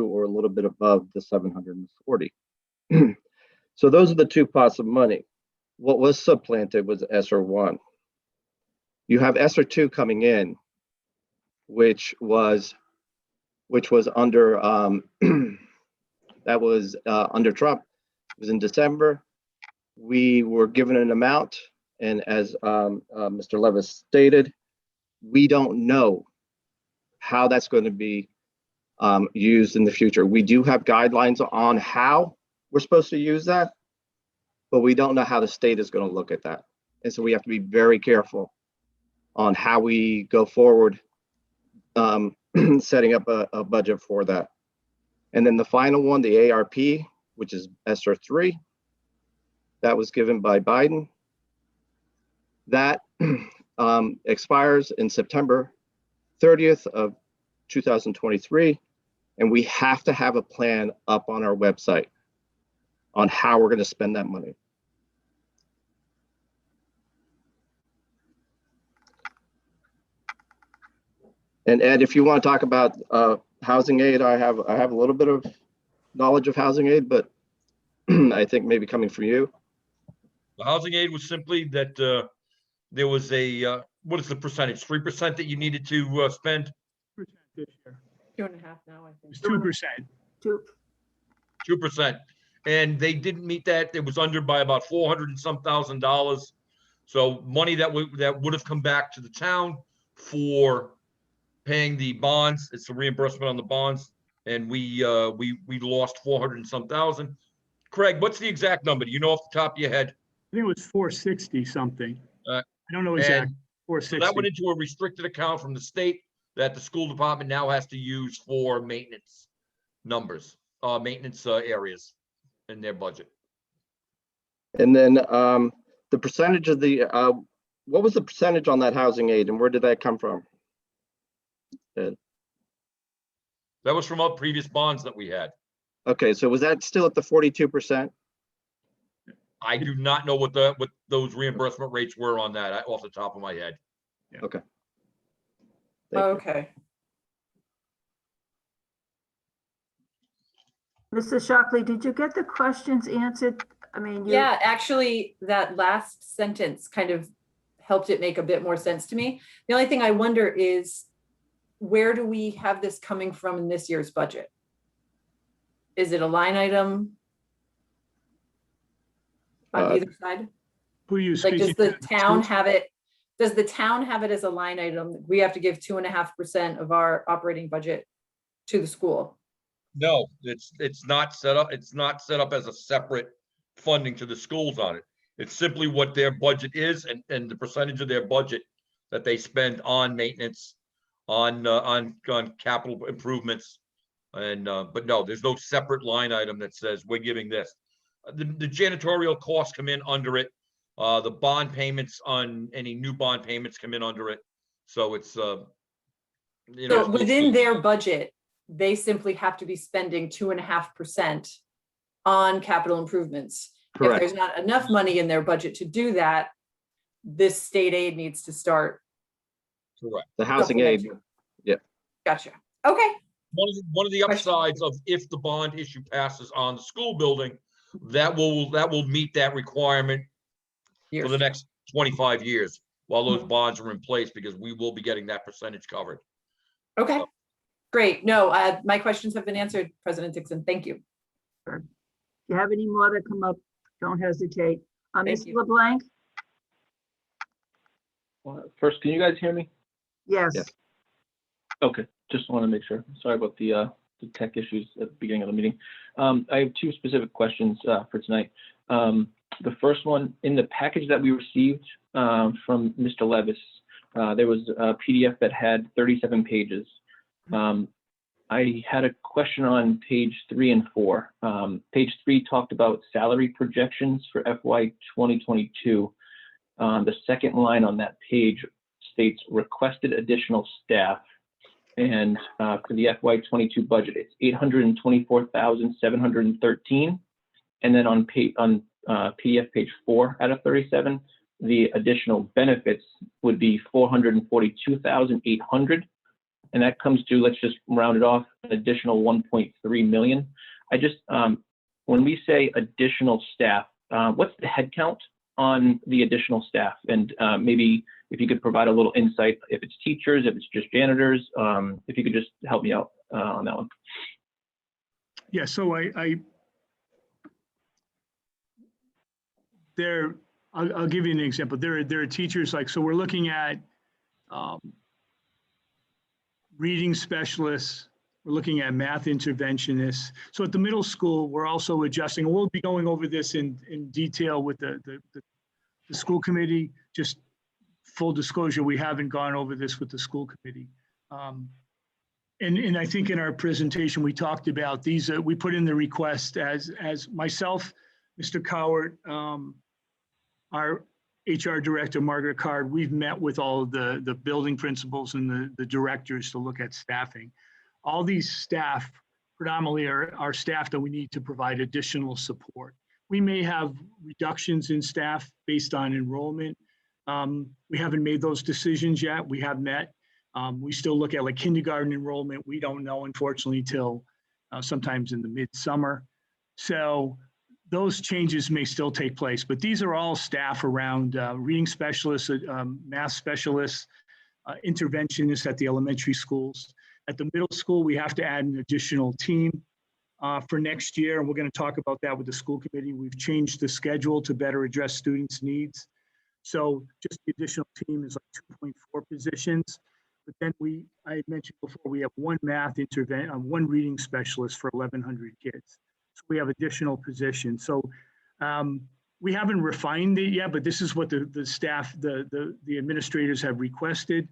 or a little bit above the 740. So those are the two pots of money. What was supplanted was ESSER 1. You have ESSER 2 coming in, which was under that was under Trump. It was in December. We were given an amount, and as Mr. Levis stated, we don't know how that's going to be used in the future. We do have guidelines on how we're supposed to use that, but we don't know how the state is going to look at that. And so we have to be very careful on how we go forward setting up a budget for that. And then the final one, the ARP, which is ESSER 3, that was given by Biden. That expires in September 30th of 2023. And we have to have a plan up on our website on how we're going to spend that money. And Ed, if you want to talk about housing aid, I have a little bit of knowledge of housing aid, but I think maybe coming from you. The housing aid was simply that there was a, what is the percentage? 3% that you needed to spend? This year. 2.5 now, I think. It's 2%. Two. 2%. And they didn't meet that. It was under by about 400 and some $1,000. So money that would have come back to the town for paying the bonds. It's the reimbursement on the bonds. And we lost 400 and some thousand. Craig, what's the exact number? Do you know off the top of your head? I think it was 460 something. Uh, I don't know and exactly. So 460. that went into a restricted account from the state that the school department now has to use for maintenance numbers, maintenance areas in their budget. And then the percentage of the, what was the percentage on that housing aid and where did that come from? Ed? That was from our previous bonds that we had. Okay, so was that still at the 42%? I do not know what those reimbursement rates were on that off the top of my head. Okay. Thank you. Okay. Mr. Shockley, did you get the questions answered? I mean, Yeah, actually, that last sentence kind of helped it make a bit more sense to me. The only thing I wonder is, where do we have this coming from in this year's budget? Is it a line item on either side? Who are you Like, does speaking the to? town have it? Does the town have it as a line item? We have to give 2.5% of our operating budget to the school. No, it's not set up. It's not set up as a separate funding to the schools on it. It's simply what their budget is and the percentage of their budget that they spend on maintenance, on capital improvements. And but no, there's no separate line item that says we're giving this. The janitorial costs come in under it. The bond payments on any new bond payments come in under it. So it's So within their budget, they simply have to be spending 2.5% on capital improvements. Correct. If there's not enough money in their budget to do that, this state aid needs to start. correct. The housing aid. supplementing. Yeah. Gotcha. Okay. One of the upsides of if the bond issue passes on the school building, that will meet that requirement for the next 25 years while those bonds are in place, because we will be getting that percentage covered. Okay, great. No, my questions have been answered, President Dixon. Thank you. if you have any more that come up, don't hesitate. Thank Ms. you. LeBlanc? First, can you guys hear me? Yes. Yes. Okay, just want to make sure. Sorry about the tech issues at the beginning of the meeting. I have two specific questions for tonight. The first one, in the package that we received from Mr. Levis, there was a PDF that had 37 pages. I had a question on page 3 and 4. Page 3 talked about salary projections for FY 2022. The second line on that page states requested additional staff. And for the FY 22 budget, it's 824,713. And then on PDF page 4 out of 37, the additional benefits would be 442,800. And that comes to, let's just round it off, an additional 1.3 million. I just, when we say additional staff, what's the head count on the additional staff? And maybe if you could provide a little insight, if it's teachers, if it's just janitors, if you could just help me out on that one. Yeah, so I'll give you an example. There are teachers like, so we're looking at reading specialists, we're looking at math interventionists. So at the middle school, we're also adjusting. We'll be going over this in detail with the school committee. Just full disclosure, we haven't gone over this with the school committee. And I think in our presentation, we talked about these, we put in the request as myself, Mr. Cowart, our HR director, Margaret Card, we've met with all of the building principals and the directors to look at staffing. All these staff predominantly are staff that we need to provide additional support. We may have reductions in staff based on enrollment. We haven't made those decisions yet. We have met. We still look at like kindergarten enrollment. We don't know, unfortunately, till sometimes in the midsummer. So those changes may still take place, but these are all staff around reading specialists, math specialists, interventionists at the elementary schools. At the middle school, we have to add an additional team for next year, and we're going to talk about that with the school committee. We've changed the schedule to better address students' needs. So just the additional team is like 2.4 positions. But then I had mentioned before, we have one math one reading specialist for 1,100 kids. So we have additional positions. So we haven't refined it yet, but this is what the staff, the administrators have requested.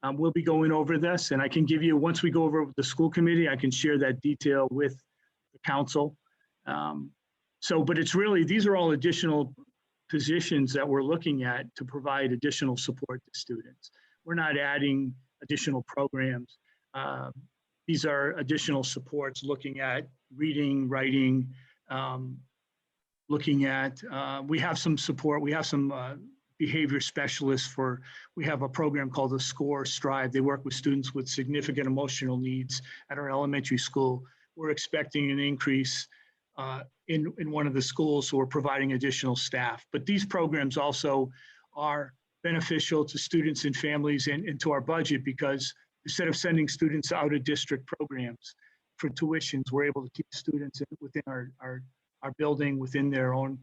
We'll be going over this, and I can give you, once we go over with the school committee, I can share that detail with the council. But it's really, these are all additional positions that we're looking at to provide additional support to students. We're not adding additional programs. These are additional supports looking at reading, writing, looking at, we have some support, we have some behavior specialists we have a program called the SCORE Strive. They work with students with significant emotional needs at our elementary school. We're expecting an increase in one of the schools, so we're providing additional staff. But these programs also are beneficial to students and families and to our budget, because instead of sending students out of district programs for tuitions, we're able to keep students within our building, within their own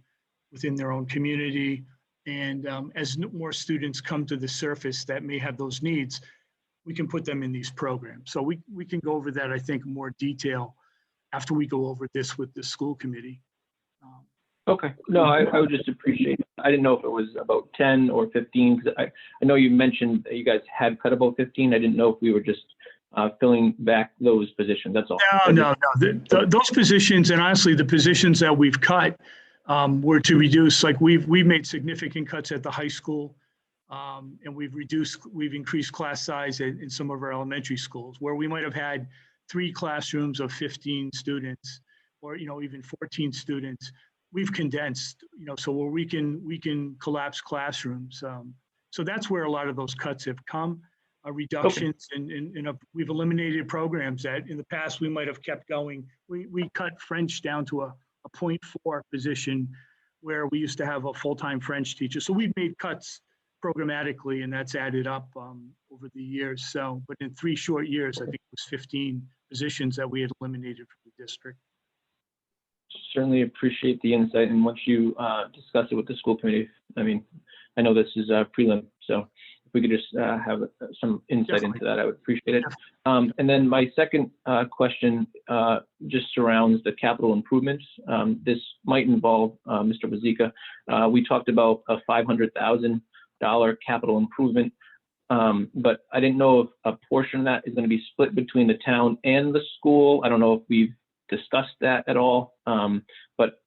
community. And as more students come to the surface that may have those needs, we can put them in these programs. So we can go over that, I think, in more detail after we go over this with the school committee. Okay, no, I would just appreciate it. I didn't know if it was about 10 or 15, because I know you mentioned that you guys had cut about 15. I didn't know if we were just filling back those positions, that's all. No. Those positions, and honestly, the positions that we've cut were to reduce, like we've made significant cuts at the high school, and we've increased class size in some of our elementary schools, where we might have had 3 classrooms of 15 students, or even 14 students. We've condensed, so where we can collapse classrooms. So that's where a lot of those cuts have come, reductions, and we've eliminated programs that in the past we might have kept going. We cut French down to a 0.4 position where we used to have a full-time French teacher. So we've made cuts programmatically, and that's added up over the years. So, but in 3 short years, I think it was 15 positions that we had eliminated from the district. Certainly appreciate the insight, and once you discuss it with the school committee, I mean, I know this is a prelim, so if we could just have some insight into that, I would appreciate it. And then my second question just surrounds the capital improvements. This might involve Mr. Bazika. We talked about a $500,000 capital improvement, but I didn't know if a portion of that is going to be split between the town and the school. I don't know if we've discussed that at all. But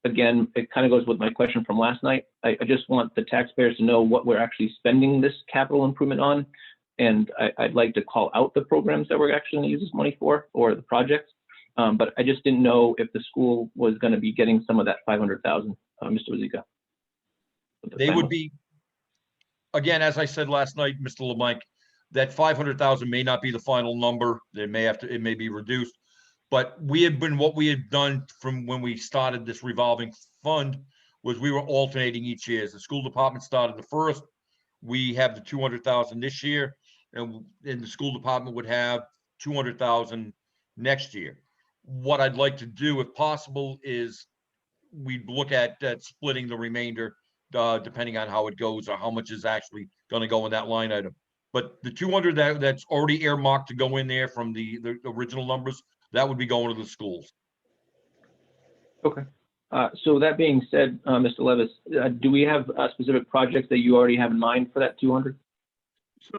again, it kind of goes with my question from last night. I just want the taxpayers to know what we're actually spending this capital improvement on. And I'd like to call out the programs that we're actually going to use this money for, or the projects. But I just didn't know if the school was going to be getting some of that $500,000, Mr. Bazika. They would be, again, as I said last night, Mr. LeBlanc, that 500,000 may not be the final number. It may be reduced. But what we had done from when we started this revolving fund was we were alternating each year. The school department started the first. We have the 200,000 this year, and the school department would have 200,000 next year. What I'd like to do, if possible, is we'd look at splitting the remainder depending on how it goes, or how much is actually going to go in that line item. But the 200 that's already earmarked to go in there from the original numbers, that would be going to the schools. Okay. So that being said, Mr. Levis, do we have specific projects that you already have in mind for that 200? So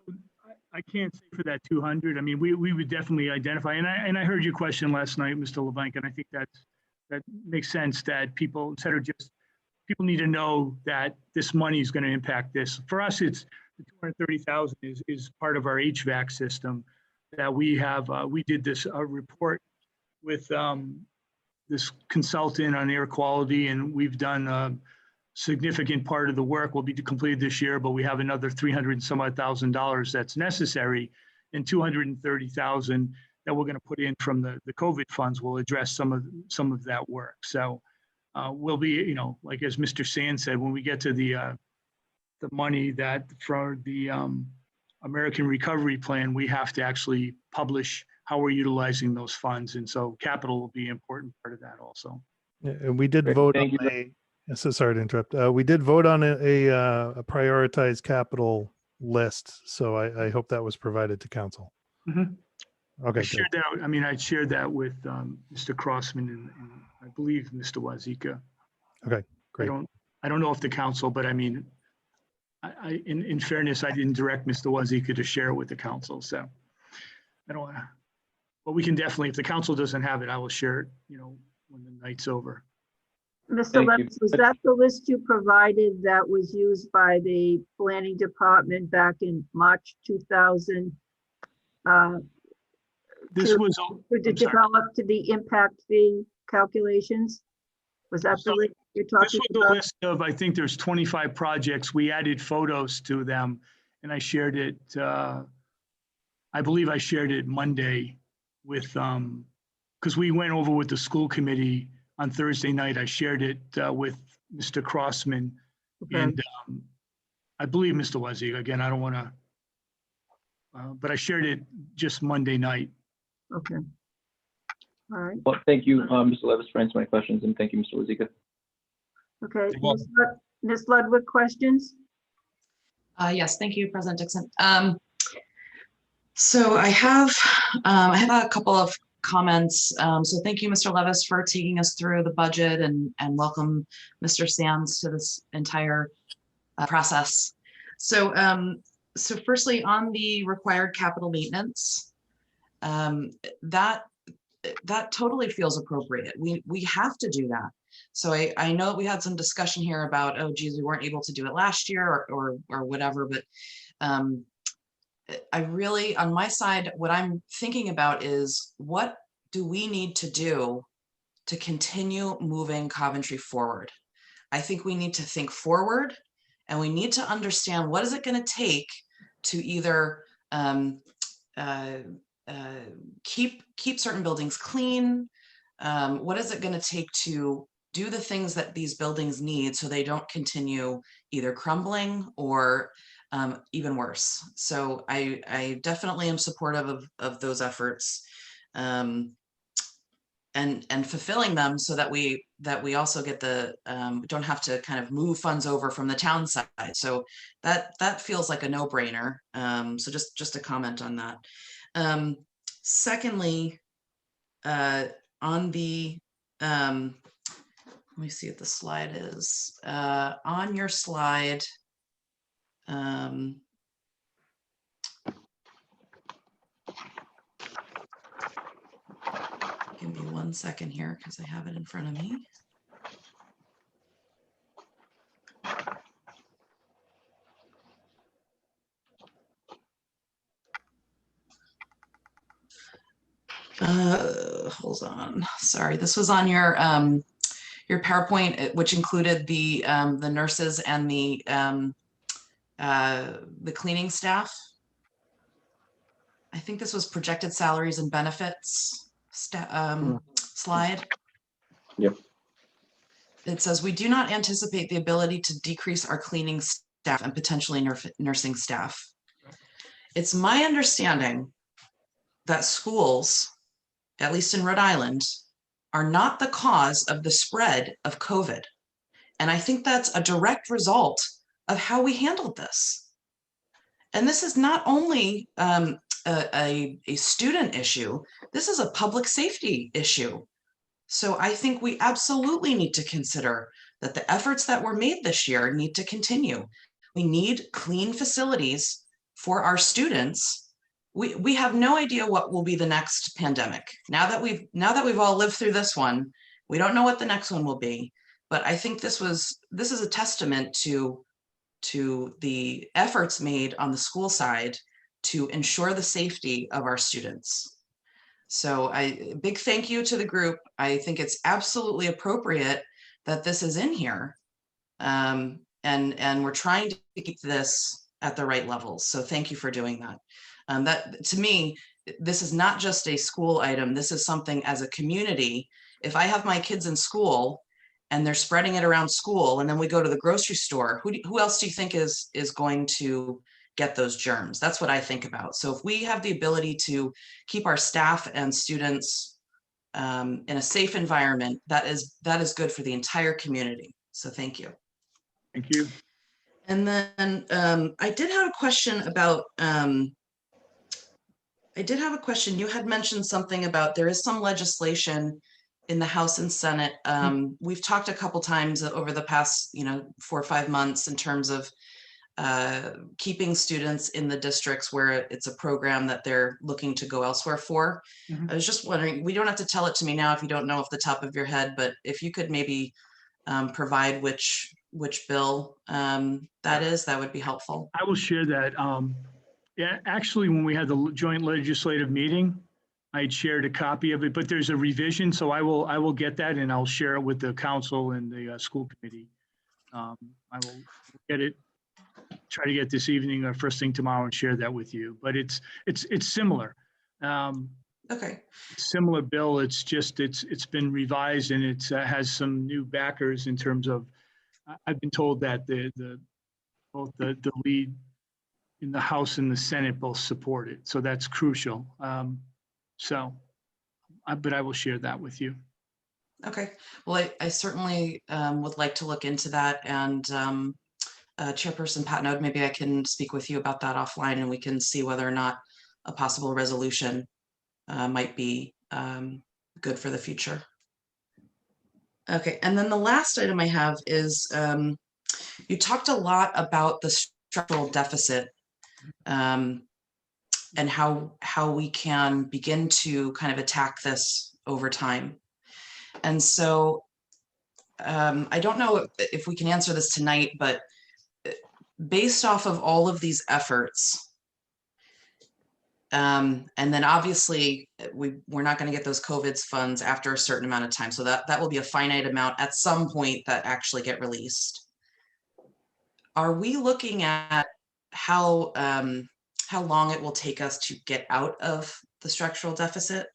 I can't say for that 200. I mean, we would definitely identify, and I heard your question last night, Mr. LeBlanc, and I think that makes sense, that people, instead of just, people need to know that this money is going to impact this. For us, it's the 230,000 is part of our HVAC system that we have. We did this report with this consultant on air quality, and we've done significant part of the work will be completed this year, but we have another 300 and some odd $1,000 that's necessary, and 230,000 that we're going to put in from the COVID funds will address some of that work. So we'll be, you know, like as Mr. Sand said, when we get to the money that for the American Recovery Plan, we have to actually publish how we're utilizing those funds. And so capital will be an important part of that also. Yeah, and we did Great, vote thank on you. so sorry to interrupt. We did vote on a prioritized capital list. So I hope that was provided to council. Mhm. Okay, I shared that. I mean, I shared that with Mr. Crossman and I believe Mr. Wazika. Okay, great. I don't know if the council, but I mean, in fairness, I didn't direct Mr. Wazika to share it with the council. So I don't want to, but we can definitely, if the council doesn't have it, I will share it, you know, when the night's over. Mr. Thank you. Lenz, was that the list you provided that was used by the planning department back in March 2000? This was, To I'm sorry. develop to the impact fee calculations? Was that the So list you're This talking was the about? list of, I think there's 25 projects. We added photos to them and I shared it, I believe I shared it Monday with, because we went over with the school committee on Thursday night. I shared it with Mr. Crossman Okay. and I believe Mr. Wazig. Again, I don't want to, but I shared it just Monday night. Okay. All right, Well, thank you, Mr. Levis, for answering my questions, and thank you, Mr. Wazika. okay. You're welcome. Ms. Ludwig, questions? Yes, thank you, President Dixon. So I have a couple of comments. So thank you, Mr. Levis, for taking us through the budget and welcome Mr. Sands to this entire process. So so firstly, on the required capital maintenance, that totally feels appropriate. We have to do that. So I know we had some discussion here about, oh geez, we weren't able to do it last year or whatever, but I really, on my side, what I'm thinking about is what do we need to do to continue moving Coventry forward? I think we need to think forward and we need to understand what is it going to take to either keep certain buildings clean. What is it going to take to do the things that these buildings need so they don't continue either crumbling or even worse? So I definitely am supportive of those efforts and fulfilling them so that we also get the don't have to kind of move funds over from the town side. So that feels like a no-brainer. So just a comment on that. Secondly, on the let me see what the slide is. On your slide, give me 1 second here because I have it in front of me. Hold on. Sorry, this was on your PowerPoint, which included the nurses and the cleaning staff. I think this was projected salaries and benefits slide. Yep. It says, we do not anticipate the ability to decrease our cleaning staff and potentially nursing staff. It's my understanding that schools, at least in Rhode Island, are not the cause of the spread of COVID. And I think that's a direct result of how we handled this. And this is not only a student issue, this is a public safety issue. So I think we absolutely need to consider that the efforts that were made this year need to continue. We need clean facilities for our students. We have no idea what will be the next pandemic. Now that we've all lived through this one, we don't know what the next one will be. But I think this is a testament to the efforts made on the school side to ensure the safety of our students. So big thank you to the group. I think it's absolutely appropriate that this is in here. And we're trying to keep this at the right levels. So thank you for doing that. That to me, this is not just a school item. This is something as a community. If I have my kids in school and they're spreading it around school, and then we go to the grocery store, who else do you think is going to get those germs? That's what I think about. So if we have the ability to keep our staff and students in a safe environment, that is good for the entire community. So thank you. Thank you. And then I did have a question about, you had mentioned something about there is some legislation in the House and Senate. We've talked a couple times over the past, 4 or 5 months in terms of keeping students in the districts where it's a program that they're looking to go elsewhere for. I was just wondering, we don't have to tell it to me now if you don't know off the top of your head, but if you could maybe provide which bill that is, that would be helpful. I will share that. Yeah, actually, when we had the joint legislative meeting, I had shared a copy of it, but there's a revision, so I will get that and I'll share it with the council and the school committee. I will get it, try to get this evening or first thing tomorrow and share that with you. But it's similar. Okay. Similar bill. It's just it's been revised and it has some new backers in terms of. I've been told that both the lead in the House and the Senate both support it, so that's crucial. But I will share that with you. Okay. Well, I certainly would like to look into that, and Chairperson Patnode, maybe I can speak with you about that offline, and we can see whether or not a possible resolution might be good for the future. Okay, and then the last item I have is you talked a lot about the structural deficit and how we can begin to kind of attack this over time. And so I don't know if we can answer this tonight, but based off of all of these efforts, and then obviously we're not going to get those COVID funds after a certain amount of time. So that will be a finite amount at some point that actually get released. Are we looking at how long it will take us to get out of the structural deficit?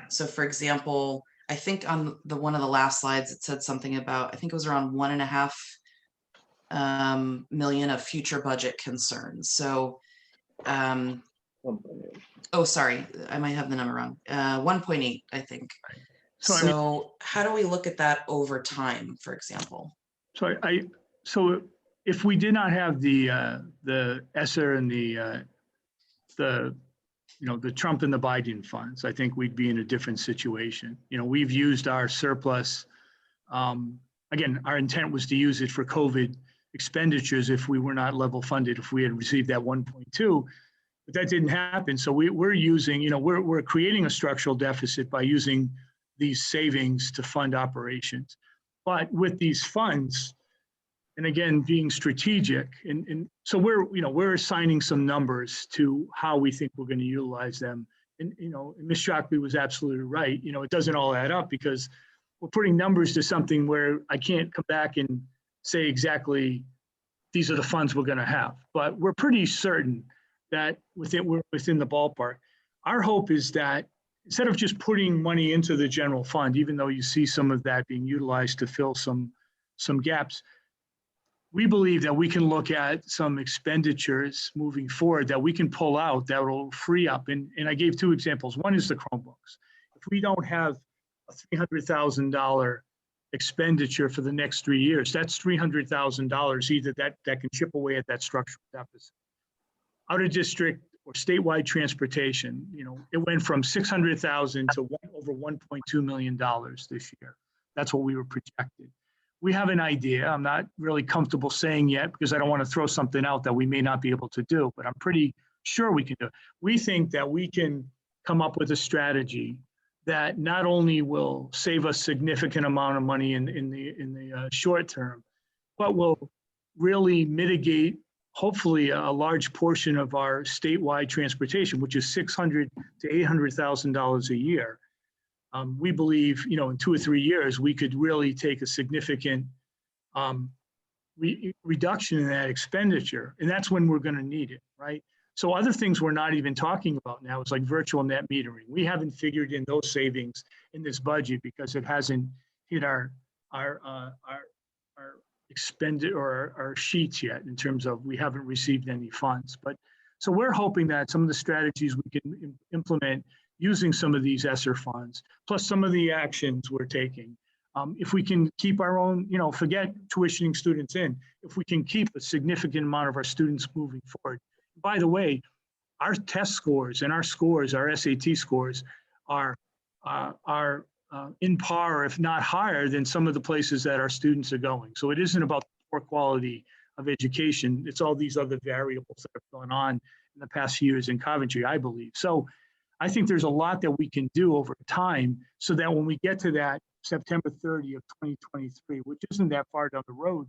So for example, I think on one of the last slides, it said something about, I think it was around 1.5 million of future budget concerns. So, oh, sorry, I might have the number wrong. 1.8, I think. So how do we look at that over time, for example? So if we did not have the ESSER and the Trump and the Biden funds, I think we'd be in a different situation. We've used our surplus. Again, our intent was to use it for COVID expenditures if we were not level funded, if we had received that 1.2. But that didn't happen. So we're using, we're creating a structural deficit by using these savings to fund operations. But with these funds, and again, being strategic, and so we're assigning some numbers to how we think we're going to utilize them. And Ms. Shockley was absolutely right. It doesn't all add up because we're putting numbers to something where I can't come back and say exactly these are the funds we're going to have. But we're pretty certain that we're within the ballpark. Our hope is that instead of just putting money into the general fund, even though you see some of that being utilized to fill some gaps, we believe that we can look at some expenditures moving forward that we can pull out that will free up. And I gave 2 examples. One is the Chromebooks. If we don't have a $300,000 expenditure for the next 3 years, that's $300,000 either that can chip away at that structural deficit. Out of district or statewide transportation, it went from 600,000 to over $1.2 million this year. That's what we were projected. We have an idea. I'm not really comfortable saying yet because I don't want to throw something out that we may not be able to do, but I'm pretty sure we can do it. We think that we can come up with a strategy that not only will save us significant amount of money in the short term, but will really mitigate hopefully a large portion of our statewide transportation, which is $600,000 to $800,000 a year. We believe, in 2 or 3 years, we could really take a significant reduction in that expenditure, and that's when we're going to need it, right? So other things we're not even talking about now is like virtual net metering. We haven't figured in those savings in this budget because it hasn't hit our expended or our sheets yet in terms of we haven't received any funds. But so we're hoping that some of the strategies we can implement using some of these ESSER funds, plus some of the actions we're taking. If we can keep our own, forget tuitioning students in, if we can keep a significant amount of our students moving forward. By the way, our test scores and our scores, our SAT scores are in par, if not higher than some of the places that our students are going. So it isn't about poor quality of education. It's all these other variables that have gone on in the past few years in Coventry, I believe. So I think there's a lot that we can do over time so that when we get to that September 30 of 2023, which isn't that far down the road,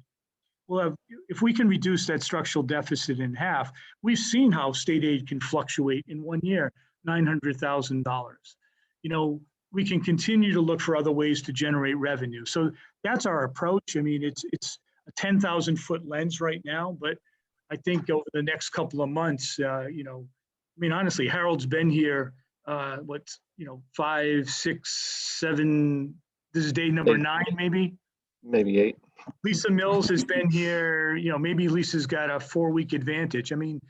we'll have, if we can reduce that structural deficit in half, we've seen how state aid can fluctuate in 1 year, $900,000. We can continue to look for other ways to generate revenue. So that's our approach. I mean, it's a 10,000 foot lens right now, but I think over the next couple of months, honestly, Harold's been here, 5, 6, 7, this is day number 9, maybe? Maybe 8. Lisa Mills has been here, maybe Lisa's got a 4-week advantage. I mean,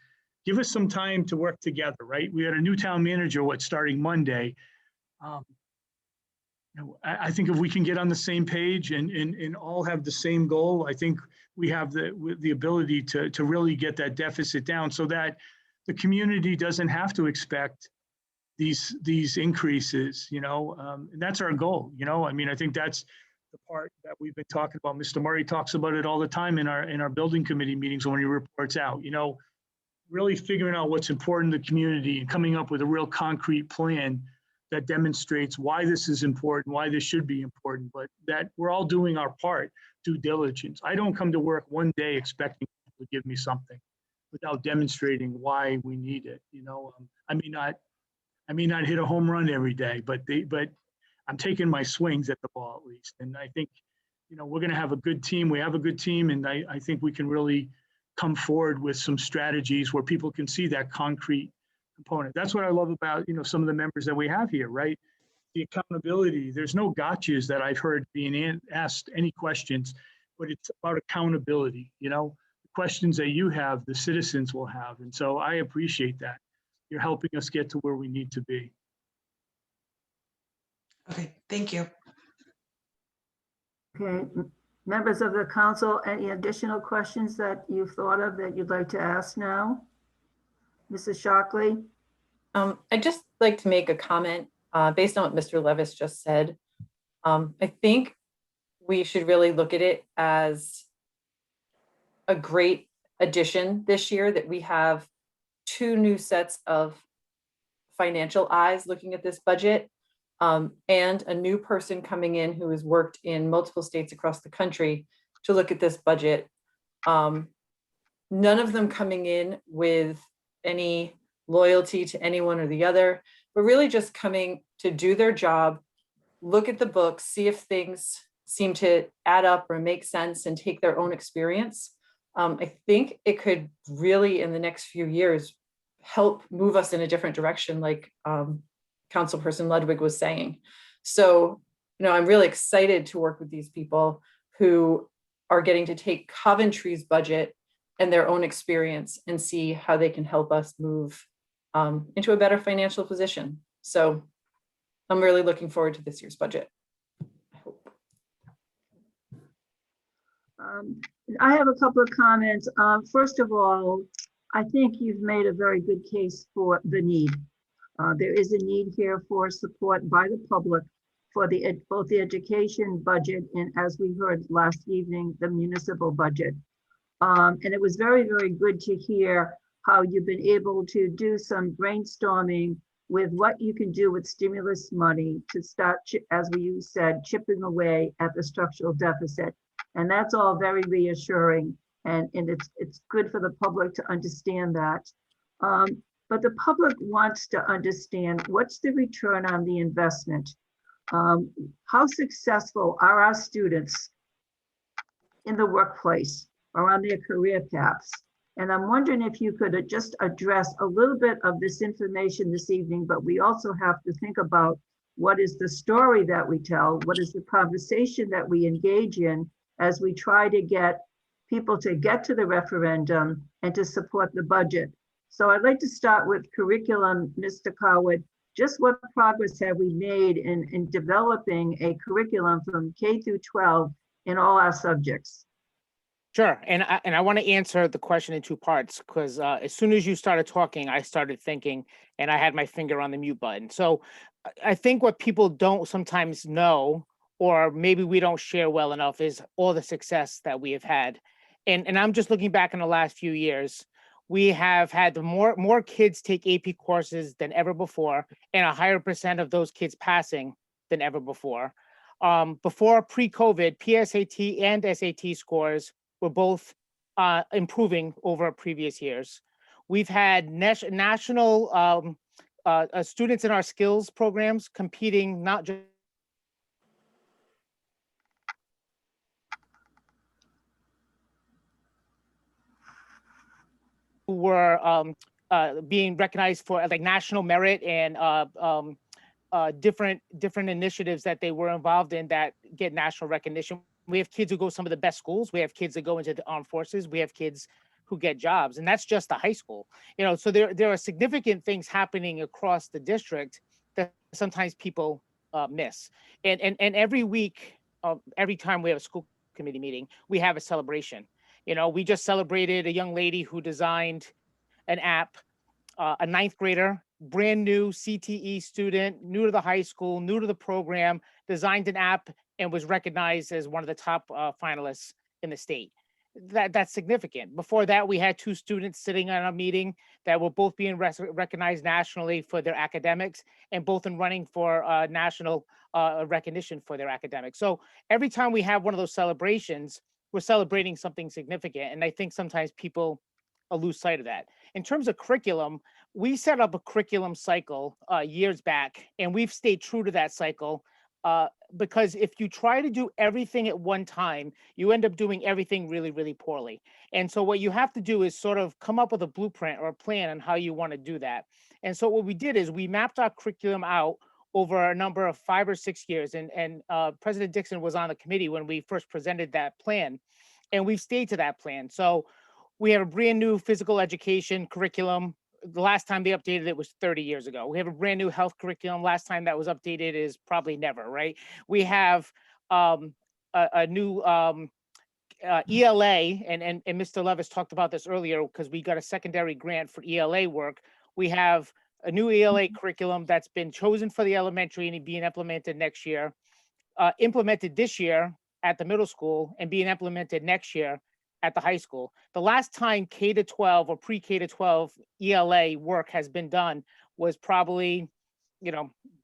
give us some time to work together, right? We had a new town manager, starting Monday. I think if we can get on the same page and all have the same goal, I think we have the ability to really get that deficit down so that the community doesn't have to expect these increases, and that's our goal. I think that's the part that we've been talking about. Mr. Murray talks about it all the time in our building committee meetings when he reports out, really figuring out what's important to the community and coming up with a real concrete plan that demonstrates why this is important, why this should be important, but that we're all doing our part, due diligence. I don't come to work one day expecting people to give me something without demonstrating why we need it. I may not hit a home run every day, but I'm taking my swings at the ball at least. And I think, we're going to have a good team. We have a good team, and I think we can really come forward with some strategies where people can see that concrete component. That's what I love about, some of the members that we have here, right? The accountability. There's no gotchas that I've heard being asked any questions, but it's about accountability. The questions that you have, the citizens will have. And so I appreciate that. You're helping us get to where we need to be. Okay, thank you. Okay, members of the council, any additional questions that you've thought of that you'd like to ask now? Mrs. Shockley? I'd just like to make a comment based on what Mr. Levis just said. I think we should really look at it as a great addition this year that we have 2 new sets of financial eyes looking at this budget, and a new person coming in who has worked in multiple states across the country to look at this budget. None of them coming in with any loyalty to anyone or the other, but really just coming to do their job, look at the books, see if things seem to add up or make sense, and take their own experience. I think it could really, in the next few years, help move us in a different direction, like Councilperson Ludwig was saying. So, I'm really excited to work with these people who are getting to take Coventry's budget and their own experience and see how they can help us move into a better financial position. So I'm really looking forward to this year's budget. I hope. I have a couple of comments. First of all, I think you've made a very good case for the need. There is a need here for support by the public for both the education budget and, as we heard last evening, the municipal budget. And it was very, very good to hear how you've been able to do some brainstorming with what you can do with stimulus money to start, as you said, chipping away at the structural deficit. And that's all very reassuring. And it's good for the public to understand that. But the public wants to understand what's the return on the investment. How successful are our students in the workplace? are on their career paths. And I'm wondering if you could just address a little bit of this information this evening, but we also have to think about what is the story that we tell, what is the conversation that we engage in as we try to get people to get to the referendum and to support the budget. So I'd like to start with curriculum, Mr. Coward. Just what progress have we made in developing a curriculum from K through 12 in all our subjects? Sure, and I want to answer the question in two parts, because as soon as you started talking, I started thinking, and I had my finger on the mute button. So I think what people don't sometimes know, or maybe we don't share well enough, is all the success that we have had. And I'm just looking back in the last few years. We have had more kids take AP courses than ever before, and a higher percent of those kids passing than ever before. Before pre-COVID, PSAT and SAT scores were both improving over previous years. We've had national students in our skills programs competing not just who were being recognized for like national merit and different initiatives that they were involved in that get national recognition. We have kids who go to some of the best schools. We have kids that go into the armed forces. We have kids who get jobs, and that's just the high school. So there are significant things happening across the district that sometimes people miss. And every week, every time we have a school committee meeting, we have a celebration. We just celebrated a young lady who designed an app, a ninth grader, brand new CTE student, new to the high school, new to the program, designed an app and was recognized as one of the top finalists in the state. That's significant. Before that, we had two students sitting on a meeting that were both being recognized nationally for their academics and both in running for national recognition for their academics. So every time we have one of those celebrations, we're celebrating something significant. And I think sometimes people lose sight of that. In terms of curriculum, we set up a curriculum cycle years back, and we've stayed true to that cycle because if you try to do everything at one time, you end up doing everything really, really poorly. And so what you have to do is sort of come up with a blueprint or a plan on how you want to do that. And so what we did is we mapped our curriculum out over a number of 5 or 6 years. And President Dixon was on the committee when we first presented that plan, and we've stayed to that plan. So we have a brand new physical education curriculum. The last time they updated it was 30 years ago. We have a brand new health curriculum. Last time that was updated is probably never, right? We have a new ELA, and Mr. Levis talked about this earlier because we got a secondary grant for ELA work. We have a new ELA curriculum that's been chosen for the elementary and being implemented next year, implemented this year at the middle school and being implemented next year at the high school. The last time K-12 or pre-K to 12 ELA work has been done was probably,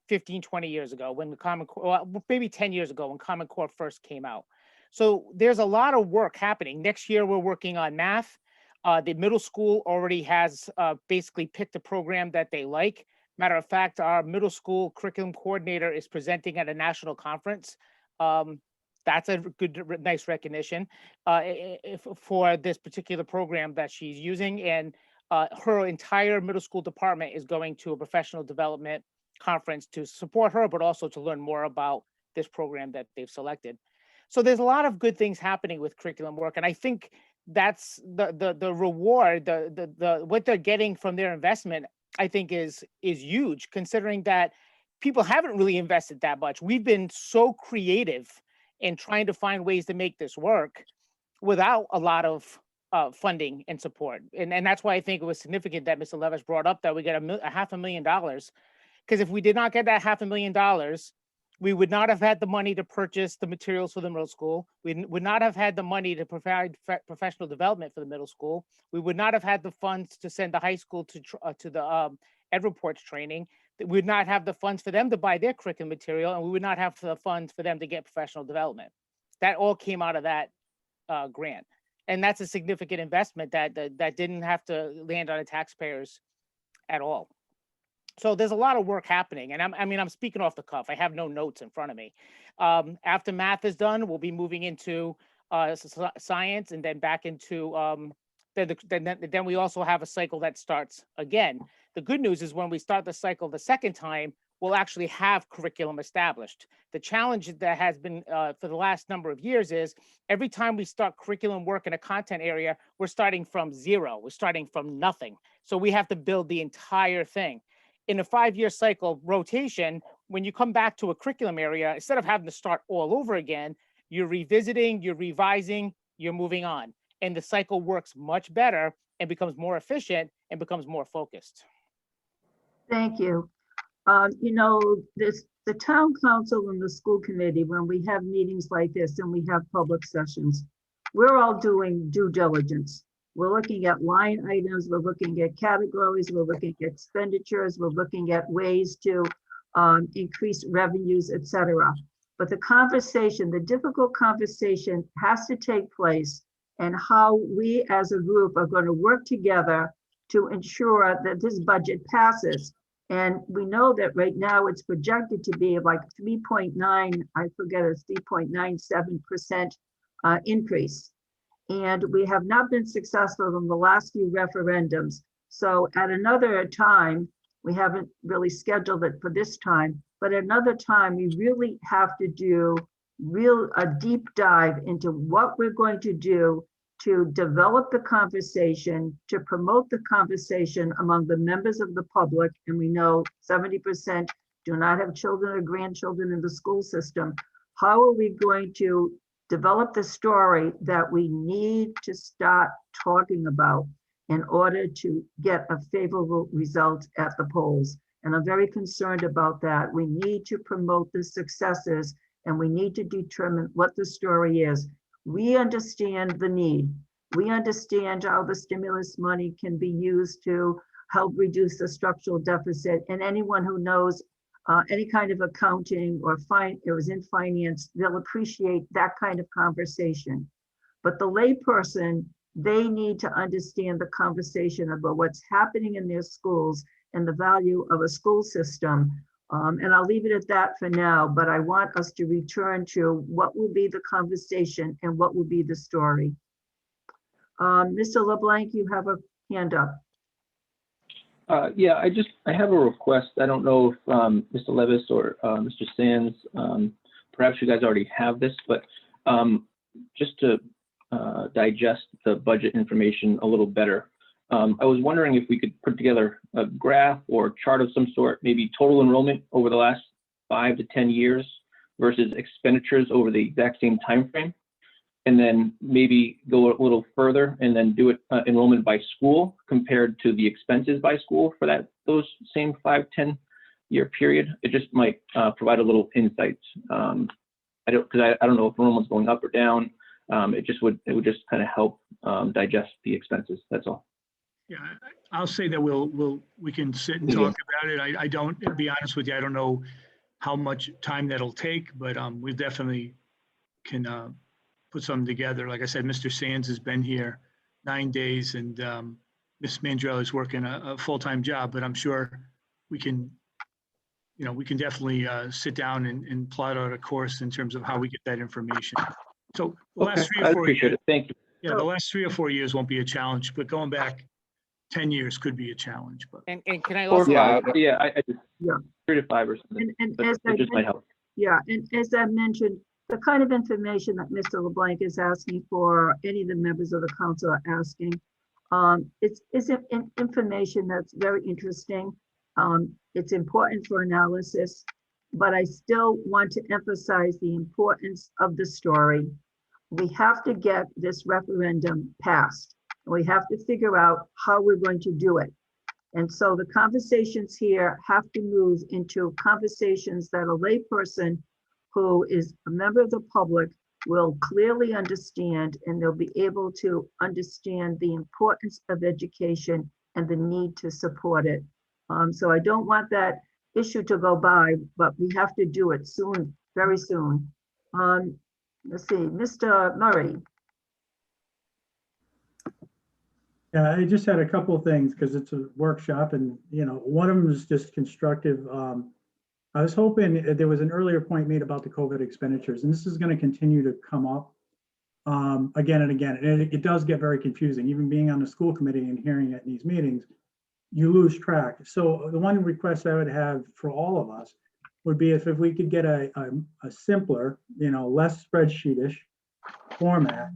15, 20 years ago when the Common Core, well, maybe 10 years ago when Common Core first came out. So there's a lot of work happening. Next year, we're working on math. The middle school already has basically picked a program that they like. Matter of fact, our middle school curriculum coordinator is presenting at a national conference. That's a good, nice recognition for this particular program that she's using. And her entire middle school department is going to a professional development conference to support her, but also to learn more about this program that they've selected. So there's a lot of good things happening with curriculum work. And I think that's the reward, the what they're getting from their investment, I think is huge, considering that people haven't really invested that much. We've been so creative in trying to find ways to make this work without a lot of funding and support. And that's why I think it was significant that Mr. Levis brought up that we get a $500,000, because if we did not get that $500,000, we would not have had the money to purchase the materials for the middle school. We would not have had the money to provide professional development for the middle school. We would not have had the funds to send the high school to the Ed Reports training. We would not have the funds for them to buy their curriculum material, and we would not have the funds for them to get professional development. That all came out of that grant. And that's a significant investment that didn't have to land on the taxpayers at all. So there's a lot of work happening. And I'm speaking off the cuff. I have no notes in front of me. After math is done, we'll be moving into science, and then back into then we also have a cycle that starts again. The good news is when we start the cycle the second time, we'll actually have curriculum established. The challenge that has been for the last number of years is every time we start curriculum work in a content area, we're starting from zero. We're starting from nothing. So we have to build the entire thing. In a 5-year cycle rotation, when you come back to a curriculum area, instead of having to start all over again, you're revisiting, you're revising, you're moving on. And the cycle works much better and becomes more efficient and becomes more focused. Thank you. You know, the town council and the school committee, when we have meetings like this and we have public sessions, we're all doing due diligence. We're looking at line items, we're looking at categories, we're looking at expenditures, we're looking at ways to increase revenues, etc. But the conversation, the difficult conversation has to take place, and how we as a group are going to work together to ensure that this budget passes. And we know that right now it's projected to be like 3.9, I forget, it's 3.97% increase. And we have not been successful in the last few referendums. So at another time, we haven't really scheduled it for this time, but another time we really have to do a deep dive into what we're going to do to develop the conversation, to promote the conversation among the members of the public. And we know 70% do not have children or grandchildren in the school system. How are we going to develop the story that we need to start talking about in order to get a favorable result at the polls? And I'm very concerned about that. We need to promote the successes, and we need to determine what the story is. We understand the need. We understand how the stimulus money can be used to help reduce the structural deficit. And anyone who knows any kind of accounting or is in finance, they'll appreciate that kind of conversation. But the layperson, they need to understand the conversation about what's happening in their schools and the value of a school system. And I'll leave it at that for now, but I want us to return to what will be the conversation and what will be the story. Mr. LeBlanc, you have a hand up. Yeah, I have a request. I don't know if Mr. Levis or Mr. Sands, perhaps you guys already have this, but just to digest the budget information a little better. I was wondering if we could put together a graph or chart of some sort, maybe total enrollment over the last 5 to 10 years versus expenditures over the exact same time frame, and then maybe go a little further and then do it enrollment by school compared to the expenses by school for those same 5-10 year period. It just might provide a little insight. I don't know if enrollment's going up or down. It would just kind of help digest the expenses. That's all. Yeah, I'll say that we can sit and talk about it. I don't, to be honest with you, I don't know how much time that'll take, but we definitely can put something together. Like I said, Mr. Sands has been here 9 days, and Ms. Mandrell is working a full-time job, but I'm sure we can, we can definitely sit down and plot out a course in terms of how we get that information. So the last 3 or 4 years, thank you. Yeah, the last 3 or 4 years won't be a challenge, but going back 10 years could be a challenge. But And can I also? I just 3 to 5 or something. And But as it just might help. Yeah, and as I mentioned, the kind of information that Mr. LeBlanc is asking for, any of the members of the council are asking, it's information that's very interesting. It's important for analysis, but I still want to emphasize the importance of the story. We have to get this referendum passed. We have to figure out how we're going to do it. And so the conversations here have to move into conversations that a layperson who is a member of the public will clearly understand, and they'll be able to understand the importance of education and the need to support it. So I don't want that issue to go by, but we have to do it soon, very soon. Let's see, Mr. Murray. Yeah, I just had a couple of things because it's a workshop, and one of them is just constructive. I was hoping there was an earlier point made about the COVID expenditures, and this is going to continue to come up. again and again. And it does get very confusing, even being on the school committee and hearing it in these meetings, you lose track. So the one request I would have for all of us would be if we could get a simpler, less spreadsheetish format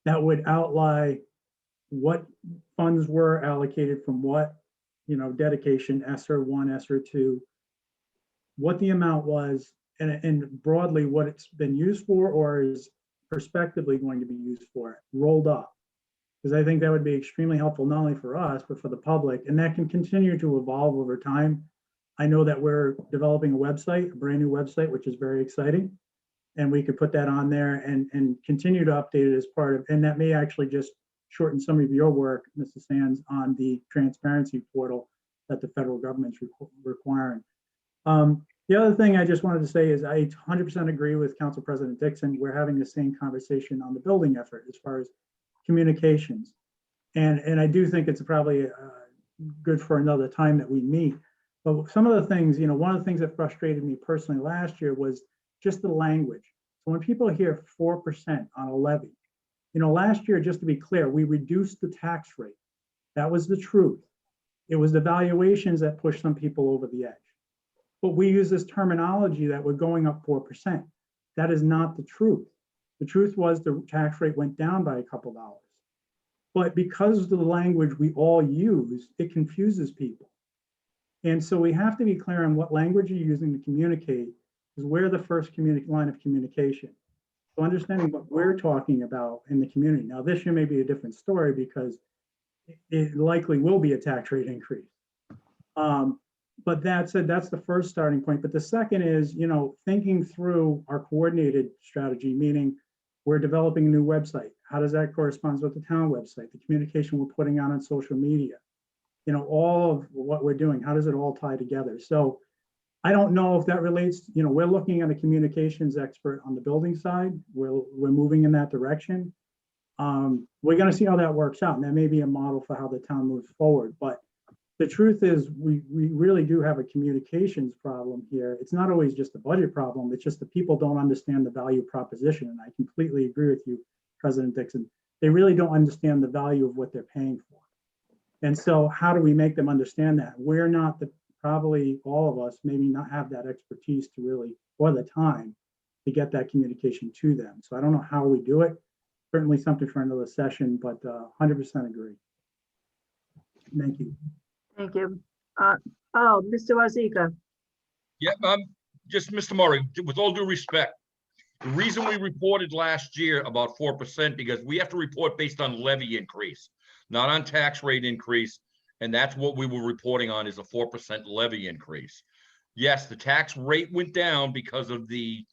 that would outline what funds were allocated from what, dedication, ESSER 1, ESSER 2, what the amount was, and broadly what it's been used for or is prospectively going to be used for, rolled up. Because I think that would be extremely helpful, not only for us, but for the public, and that can continue to evolve over time. I know that we're developing a website, a brand new website, which is very exciting. And we could put that on there and continue to update it as part of, and that may actually just shorten some of your work, Mrs. Sands, on the transparency portal that the federal government's requiring. The other thing I just wanted to say is I 100% agree with Council President Dixon. We're having the same conversation on the building effort as far as communications. And I do think it's probably good for another time that we meet. But some of the things, one of the things that frustrated me personally last year was just the language. So when people hear 4% on a levy, last year, just to be clear, we reduced the tax rate. That was the truth. It was the valuations that pushed some people over the edge. But we use this terminology that we're going up 4%. That is not the truth. The truth was the tax rate went down by a couple dollars. But because of the language we all use, it confuses people. And so we have to be clear on what language you're using to communicate, because we're the first line of communication. So understanding what we're talking about in the community. Now, this year may be a different story because it likely will be a tax rate increase. But that said, that's the first starting point. But the second is, thinking through our coordinated strategy, meaning we're developing a new website. How does that correspond with the town website? The communication we're putting out on social media, all of what we're doing, how does it all tie together? So I don't know if that relates, we're looking at a communications expert on the building side. We're moving in that direction. We're going to see how that works out. And that may be a model for how the town moves forward. But the truth is we really do have a communications problem here. It's not always just a budget problem. It's just that people don't understand the value proposition. And I completely agree with you, President Dixon. They really don't understand the value of what they're paying for. And so how do we make them understand that? We're not probably all of us maybe not have that expertise to really, or the time to get that communication to them. So I don't know how we do it. Certainly something for another session, but 100% agree. Thank you. Thank you. Mr. Wazika. Yeah, just Mr. Murray, with all due respect, the reason we reported last year about 4% because we have to report based on levy increase, not on tax rate increase. And that's what we were reporting on is a 4% levy increase. Yes, the tax rate went down because of the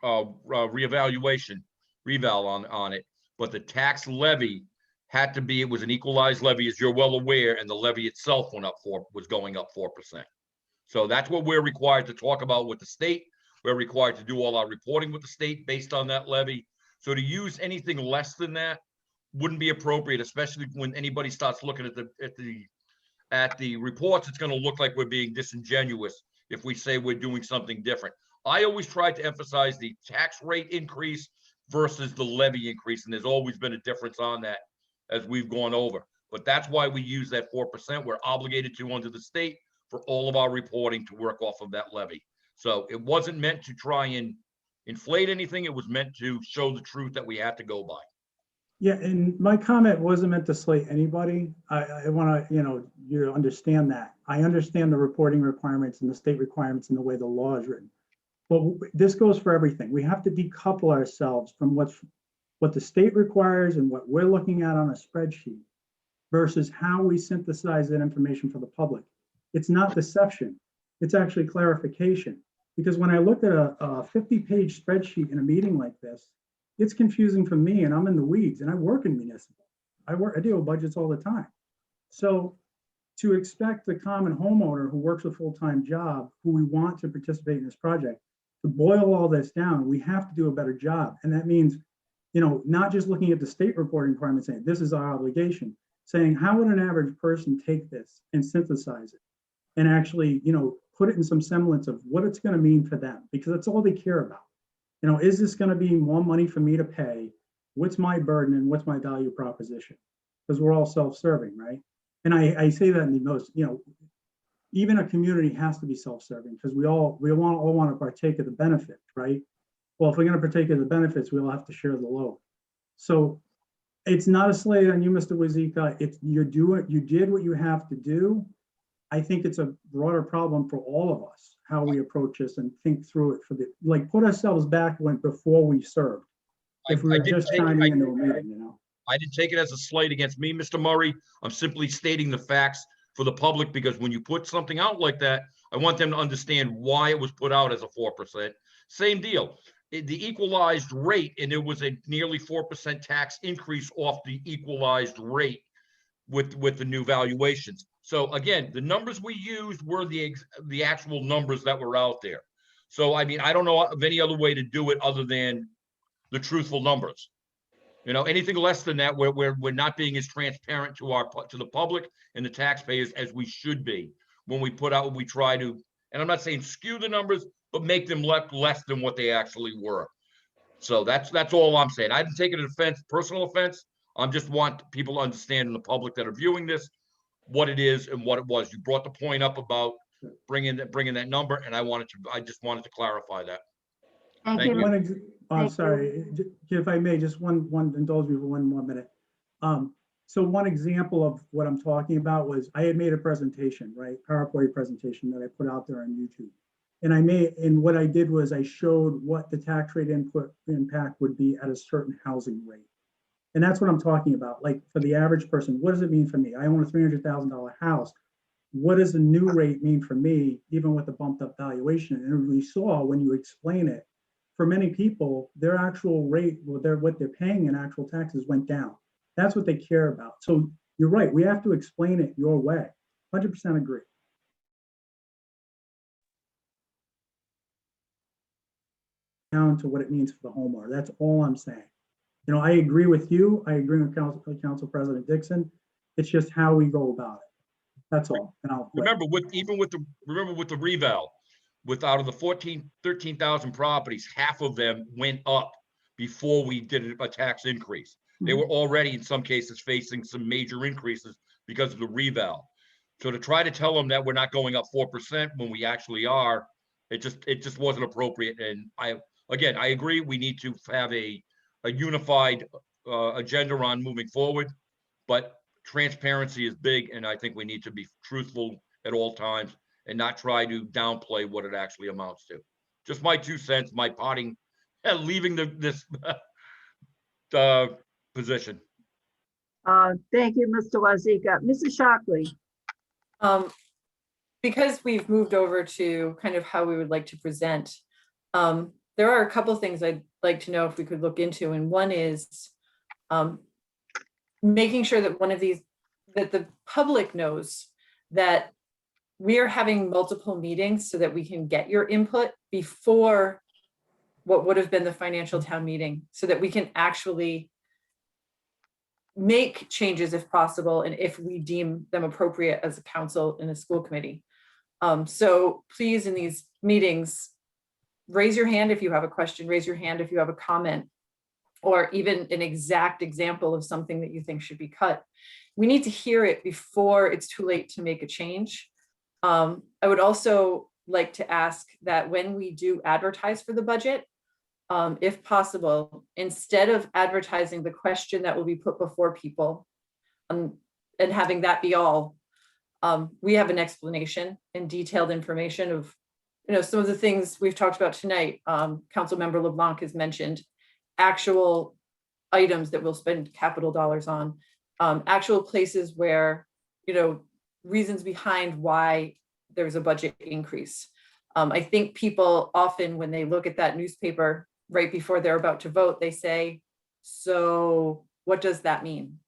reevaluation, reval on it, but the tax levy had to be, it was an equalized levy, as you're well aware, and the levy itself was going up 4%. So that's what we're required to talk about with the state. We're required to do all our reporting with the state based on that levy. So to use anything less than that wouldn't be appropriate, especially when anybody starts looking at the reports. It's going to look like we're being disingenuous if we say we're doing something different. I always try to emphasize the tax rate increase versus the levy increase, and there's always been a difference on that as we've gone over. But that's why we use that 4%. We're obligated to under the state for all of our reporting to work off of that levy. So it wasn't meant to try and inflate anything. It was meant to show the truth that we had to go by. Yeah, and my comment wasn't meant to slay anybody. I want to, you to understand that. I understand the reporting requirements and the state requirements and the way the law is written. But this goes for everything. We have to decouple ourselves from what the state requires and what we're looking at on a spreadsheet versus how we synthesize that information for the public. It's not deception. It's actually clarification. Because when I look at a 50-page spreadsheet in a meeting like this, it's confusing for me, and I'm in the weeds, and I work in municipal. I deal with budgets all the time. So to expect the common homeowner who works a full-time job, who we want to participate in this project, to boil all this down, we have to do a better job. And that means, not just looking at the state reporting requirements saying, this is our obligation, saying, how would an average person take this and synthesize it and actually, put it in some semblance of what it's going to mean for them, because that's all they care about. You know, is this going to be more money for me to pay? What's my burden and what's my value proposition? Because we're all self-serving, right? And I say that in the most, you know, even a community has to be self-serving because we all want to partake of the benefit, right? Well, if we're going to partake of the benefits, we all have to share the load. So it's not a slate on you, Mr. Wazika. It's you did what you have to do. I think it's a broader problem for all of us, how we approach this and think through it put ourselves back before we served. If we were just chiming into a meeting, you know. I didn't take it as a slight against me, Mr. Murray. I'm simply stating the facts for the public, because when you put something out like that, I want them to understand why it was put out as a 4%. Same deal. The equalized rate, and there was a nearly 4% tax increase off the equalized rate with the new valuations. So again, the numbers we used were the actual numbers that were out there. So I mean, I don't know of any other way to do it other than the truthful numbers. You know, anything less than that, we're not being as transparent to the public and the taxpayers as we should be when we put out what we try to. And I'm not saying skew the numbers, but make them less than what they actually were. So that's all I'm saying. I didn't take it as personal offense. I just want people to understand in the public that are viewing this what it is and what it was. You brought the point up about bringing that number, and I just wanted to clarify that. Thank Thank you. you. Thank Sorry, if I may, just one indulge me for one more minute. So one example of what I'm talking about was I had made a presentation, right? PowerPoint presentation that I put out there on YouTube. And what I did was I showed what the tax rate impact would be at a certain housing rate. And that's what I'm talking about. Like for the average person, what does it mean for me? I own a $300,000 house. What does the new rate mean for me, even with the bumped up valuation? And we saw when you explain it, for many people, their actual rate, what they're paying in actual taxes went down. That's what they care about. So you're right, we have to explain it your way. 100% agree. Down to what it means for the homeowner. That's all I'm saying. You know, I agree with you. I agree with Council President Dixon. It's just how we go about it. That's all. And I'll quit. Remember with the reval, out of the 13,000 properties, half of them went up before we did a tax increase. They were already in some cases facing some major increases because of the reval. So to try to tell them that we're not going up 4% when we actually are, it just wasn't appropriate. And I agree, we need to have a unified agenda on moving forward, but transparency is big, and I think we need to be truthful at all times and not try to downplay what it actually amounts to. Just my 2 cents, my potting, leaving this position. Thank you, Mr. Wazika. Mrs. Shockley. Because we've moved over to kind of how we would like to present, there are a couple of things I'd like to know if we could look into. And one is making sure that that the public knows that we are having multiple meetings so that we can get your input before what would have been the financial town meeting, so that we can actually make changes if possible and if we deem them appropriate as a council and a school committee. So please, in these meetings, raise your hand if you have a question, raise your hand if you have a comment, or even an exact example of something that you think should be cut. We need to hear it before it's too late to make a change. I would also like to ask that when we do advertise for the budget, if possible, instead of advertising the question that will be put before people and having that be all, we have an explanation and detailed information of, some of the things we've talked about tonight. Councilmember LeBlanc has mentioned actual items that we'll spend capital dollars on, actual places where, reasons behind why there's a budget increase. I think people often, when they look at that newspaper right before they're about to vote, they say, so what does that mean?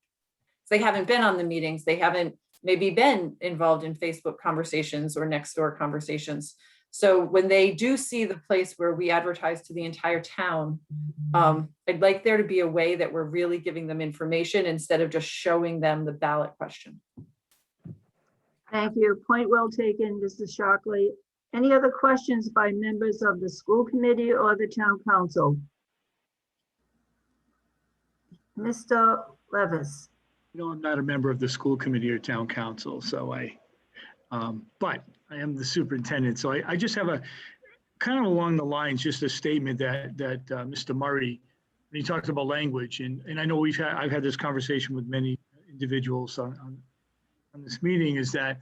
They haven't been on the meetings. They haven't maybe been involved in Facebook conversations or next door conversations. So when they do see the place where we advertise to the entire town, I'd like there to be a way that we're really giving them information instead of just showing them the ballot question. Thank you. Point well taken, Mrs. Shockley. Any other questions by members of the school committee or the town council? Mr. Levis? I'm not a member of the school committee or town council, so but I am the superintendent. So I just have a kind of along the lines, just a statement that Mr. Murray, when he talked about language, and I know I've had this conversation with many individuals on this meeting, is that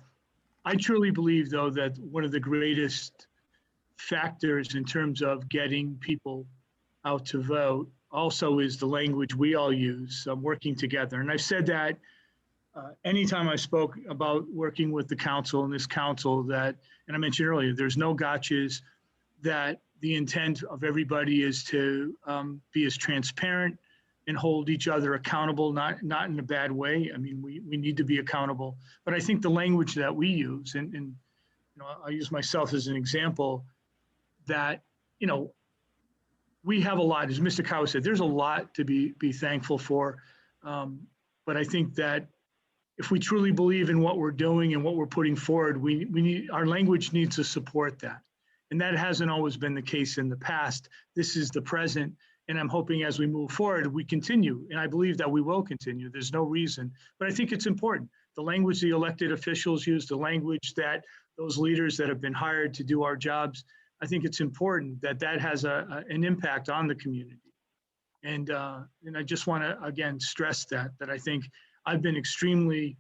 I truly believe, though, that one of the greatest factors in terms of getting people out to vote also is the language we all use, working together. And I've said that anytime I spoke about working with the council and this council, that, and I mentioned earlier, there's no gotchas, that the intent of everybody is to be as transparent and hold each other accountable, not in a bad way. I mean, we need to be accountable, but I think the language that we use, and I'll use myself as an example, that, we have a lot, as Mr. Cow said, there's a lot to be thankful for. But I think that if we truly believe in what we're doing and what we're putting forward, we need, our language needs to support that. And that hasn't always been the case in the past. This is the present. And I'm hoping as we move forward, we continue. And I believe that we will continue. There's no reason, but I think it's important. The language the elected officials use, the language that those leaders that have been hired to do our jobs, I think it's important that that has an impact on the community. And I just want to, again, stress that I think I've been extremely,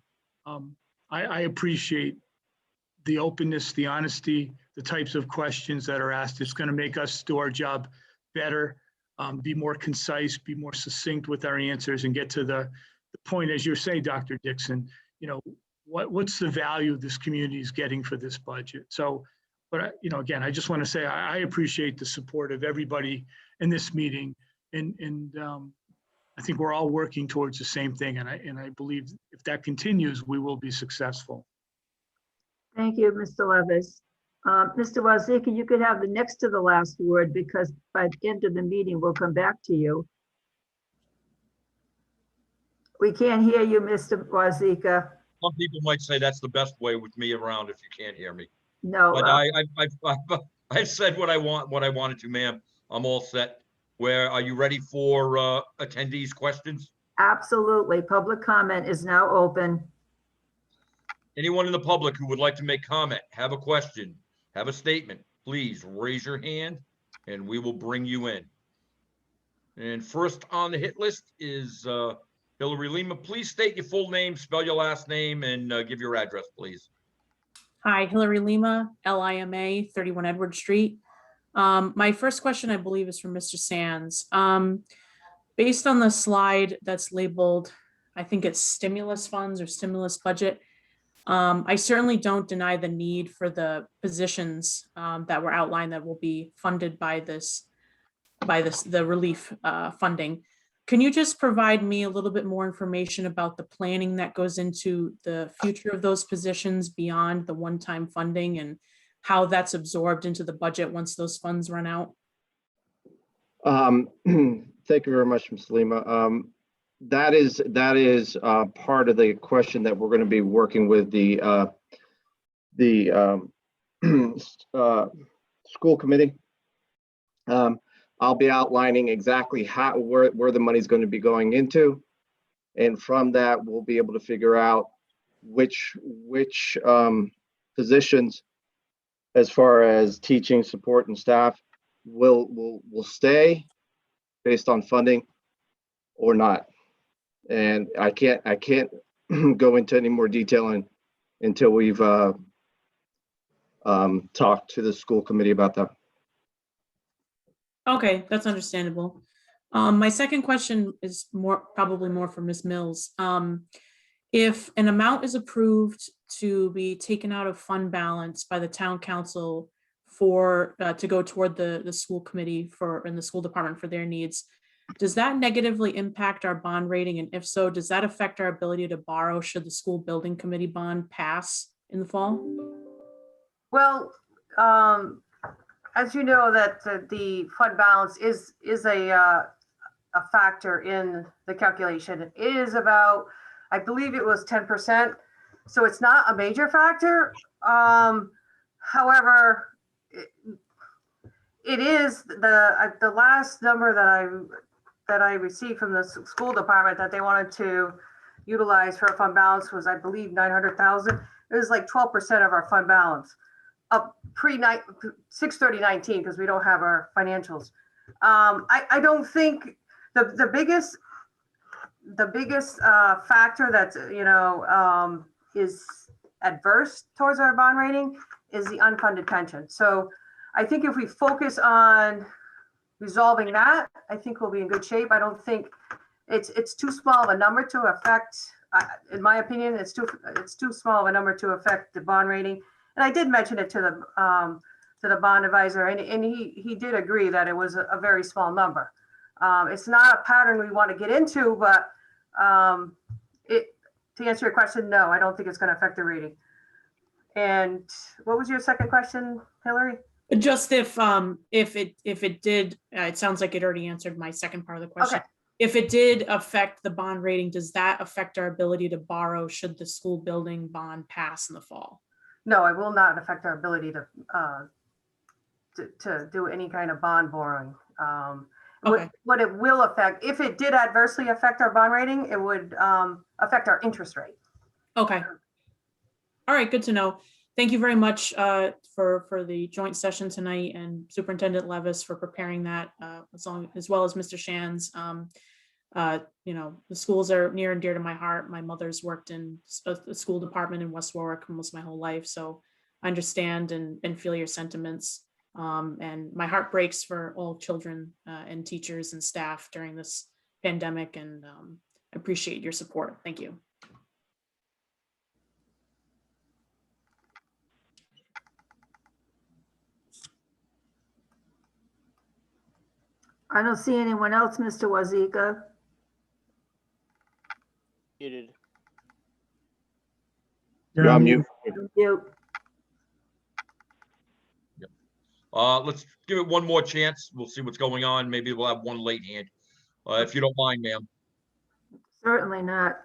I appreciate the openness, the honesty, the types of questions that are asked. It's going to make us do our job better, be more concise, be more succinct with our answers, and get to the point, as you say, Dr. Dixon, what's the value this community is getting for this budget? So, but again, I just want to say I appreciate the support of everybody in this meeting, and I think we're all working towards the same thing, and I believe if that continues, we will be successful. Thank you, Mr. Levis. Mr. Wazika, you could have the next to the last word, because by the end of the meeting, we'll come back to you. We can't hear you, Mr. Wazika. Some people might say that's the best way with me around if you can't hear me. No. But I've said what I wanted to, ma'am. I'm all set. Are you ready for attendees' questions? Absolutely. Public comment is now open. Anyone in the public who would like to make comment, have a question, have a statement, please raise your hand and we will bring you in. And first on the hit list is Hillary Lima. Please state your full name, spell your last name, and give your address, please. Hi, Hillary Lima, Lima, 31 Edward Street. My first question, I believe, is from Mr. Sands. Based on the slide that's labeled, I think it's stimulus funds or stimulus budget, I certainly don't deny the need for the positions that were outlined that will be funded by the relief funding. Can you just provide me a little bit more information about the planning that goes into the future of those positions beyond the one-time funding, and how that's absorbed into the budget once those funds run out? Thank you very much, Ms. Lima. That is part of the question that we're going to be working with the school committee. I'll be outlining exactly where the money is going to be going into, and from that we'll be able to figure out which positions, as far as teaching, support, and staff, will stay based on funding or not. And I can't go into any more detail until we've talked to the school committee about that. Okay, that's understandable. My second question is probably more for Ms. Mills. If an amount is approved to be taken out of fund balance by the town council to go toward the school committee and the school department for their needs, does that negatively impact our bond rating? And if so, does that affect our ability to borrow should the school building committee bond pass in the fall? Well, as you know, that the fund balance is a factor in the calculation. It is about, I believe it was 10%. So it's not a major factor. However, it is the last number that I received from the school department that they wanted to utilize for a fund balance was, I believe, 900,000. It was like 12% of our fund balance, up pre-night 6/30/19, because we don't have our financials. I don't think the biggest factor that's is adverse towards our bond rating is the unfunded pension. So I think if we focus on resolving that, I think we'll be in good shape. I don't think it's too small of a number to affect, in my opinion, it's too small of a number to affect the bond rating. And I did mention it to the bond advisor, and he did agree that it was a very small number. It's not a pattern we want to get into, but to answer your question, no, I don't think it's going to affect the rating. And what was your second question, Hillary? Just if it did, it sounds like it already answered my second part of the question. Okay. If it did affect the bond rating, does that affect our ability to borrow should the school building bond pass in the fall? No, it will not affect our ability to do any kind of bond borrowing. Okay. What it will affect, if it did adversely affect our bond rating, it would affect our interest rate. Okay. All right, good to know. Thank you very much for the joint session tonight, and Superintendent Levis for preparing that, as well as Mr. Shands. The schools are near and dear to my heart. My mother's worked in a school department in West Warwick almost my whole life, so I understand and feel your sentiments. And my heart breaks for all children and teachers and staff during this pandemic, and I appreciate your support. Thank you. I don't see anyone else, Mr. Wazika. Muted. You're on mute. Thank you. Let's give it one more chance. We'll see what's going on. Maybe we'll have one late hand. If you don't mind, ma'am. Certainly not.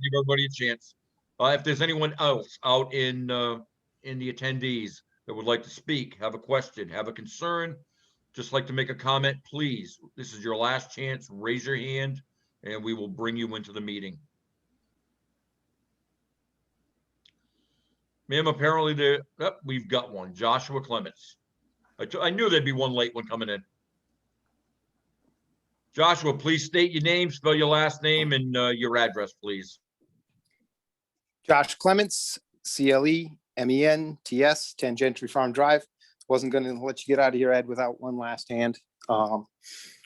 Give everybody a chance. If there's anyone else out in the attendees that would like to speak, have a question, have a concern, just like to make a comment, please, this is your last chance. Raise your hand and we will bring you into the meeting. Ma'am, apparently we've got one. Joshua Clements. I knew there'd be one late one coming in. Joshua, please state your name, spell your last name, and your address, please. Josh Clements, CLEMENTS, 10 Gentry Farm Drive. Wasn't going to let you get out of here, Ed, without one last hand.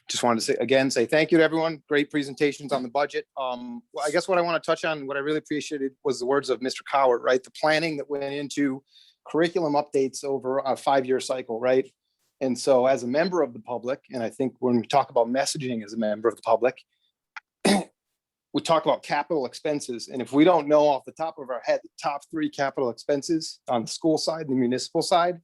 Just wanted to say thank you to everyone. Great presentations on the budget. Well, I guess what I want to touch on, what I really appreciated was the words of Mr. Cowart, right? The planning that went into curriculum updates over a 5-year cycle, right? And so as a member of the public, and I think when we talk about messaging as a member of the public, we talk about capital expenses. And if we don't know off the top of our head, the top 3 capital expenses on the school side and the municipal side,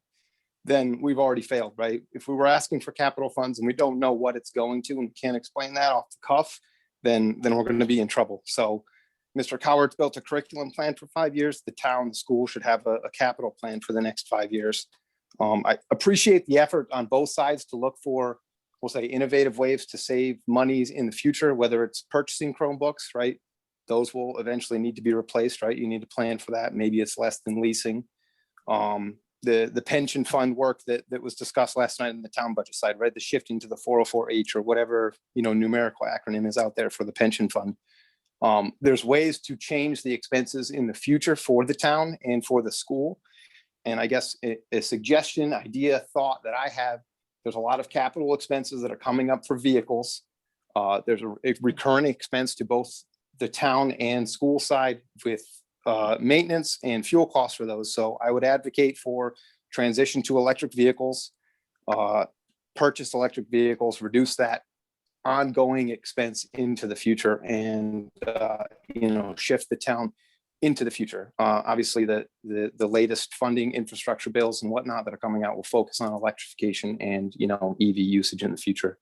then we've already failed, right? If we were asking for capital funds and we don't know what it's going to and can't explain that off the cuff, then we're going to be in trouble. So Mr. Cowart's built a curriculum plan for 5 years. The town, the school should have a capital plan for the next 5 years. I appreciate the effort on both sides to look for, we'll say, innovative ways to save monies in the future, whether it's purchasing Chromebooks, right? Those will eventually need to be replaced, right? You need to plan for that. Maybe it's less than leasing. The pension fund work that was discussed last night in the town budget side, right? The shifting to the 404H or whatever, numerical acronym is out there for the pension fund. There's ways to change the expenses in the future for the town and for the school. And I guess a suggestion, idea, thought that I have, there's a lot of capital expenses that are coming up for vehicles. There's a recurring expense to both the town and school side with maintenance and fuel costs for those. So I would advocate for transition to electric vehicles, purchase electric vehicles, reduce that ongoing expense into the future, and shift the town into the future. Obviously, the latest funding infrastructure bills and whatnot that are coming out will focus on electrification and EV usage in the future.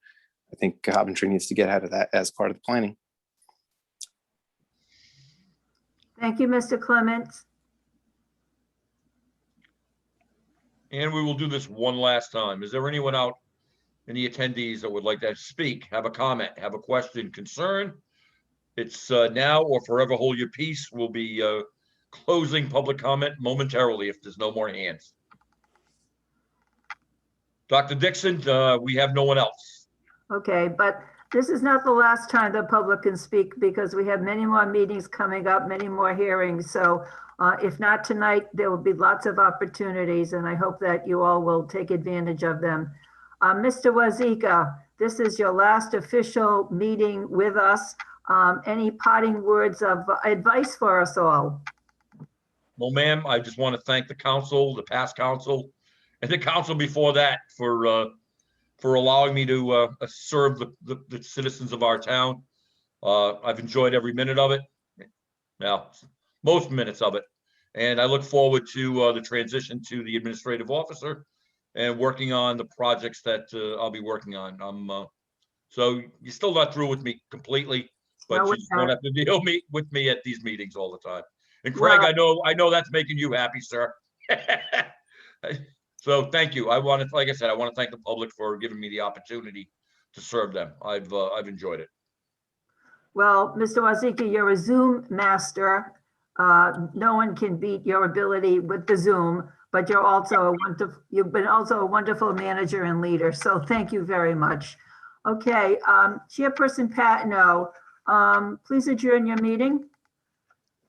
I think Coventry needs to get ahead of that as part of the planning. Thank you, Mr. Clements. And we will do this one last time. Is there anyone out in the attendees that would like to speak, have a comment, have a question, concern? It's now or forever hold your peace. We'll be closing public comment momentarily if there's no more hands. Dr. Dixon, we have no one else. Okay, but this is not the last time the public can speak because we have many more meetings coming up, many more hearings. So if not tonight, there will be lots of opportunities, and I hope that you all will take advantage of them. Mr. Wazika, this is your last official meeting with us. Any parting words of advice for us all? Well, ma'am, I just want to thank the council, the past council, and the council before that for allowing me to serve the citizens of our town. I've enjoyed every minute of it. Now, most minutes of it. And I look forward to the transition to the administrative officer and working on the projects that I'll be working on. So you're still not through with me completely, but No, you we're just don't not. have to deal with me at these meetings all the time. And Craig, I know that's making you happy, sir. So thank you. Like I said, I want to thank the public for giving me the opportunity to serve them. I've enjoyed it. Well, Mr. Wazika, you're a Zoom master. No one can beat your ability with the Zoom, but you've been also a wonderful manager and leader. So thank you very much. Okay, Chairperson Patino, please adjourn your meeting.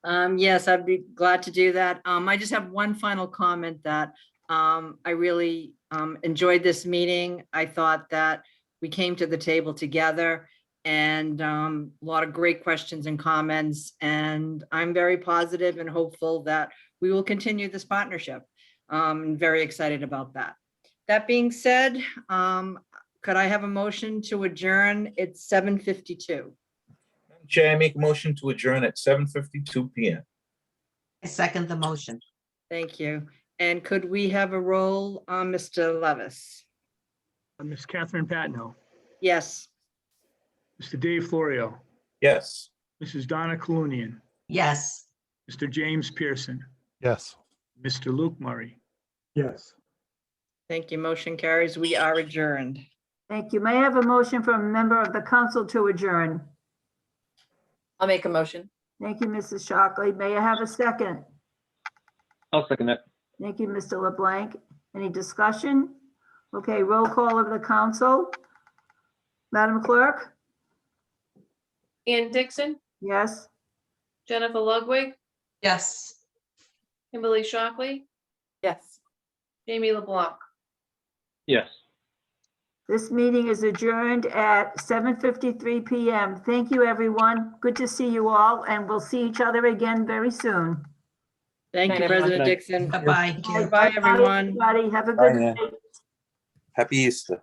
Yes, I'd be glad to do that. I just have one final comment that I really enjoyed this meeting. I thought that we came to the table together and a lot of great questions and comments. And I'm very positive and hopeful that we will continue this partnership. I'm very excited about that. That being said, could I have a motion to adjourn? It's 7:52. Chair, I make a motion to adjourn at 7:52 PM. I second the motion. Thank you. And could we have a roll on Mr. Levis? Ms. Catherine Patino, Yes. Mr. Dave Florio, Yes. Mrs. Donna Colunian, Yes. Mr. James Pearson, Yes. Mr. Luke Murray. Yes. Thank you. Motion carries. We are adjourned. Thank you. May I have a motion from a member of the council to adjourn? I'll make a motion. Thank you, Mrs. Shockley. May I have a second? I'll second that. Thank you, Mr. LeBlanc. Any discussion? Okay, roll call of the council. Madam Clerk? Ann Dixon, Yes? Jennifer Ludwig, Yes. Kimberly Shockley, Yes. Jamie LeBlanc. Yes. This meeting is adjourned at 7:53 PM. Thank you, everyone. Good to see you all, and we'll see each other again very soon. Thank you, Night, everyone. President Dixon. Bye-bye. Bye, everyone. Everybody, have a Bye, good Nan. night. Happy Easter.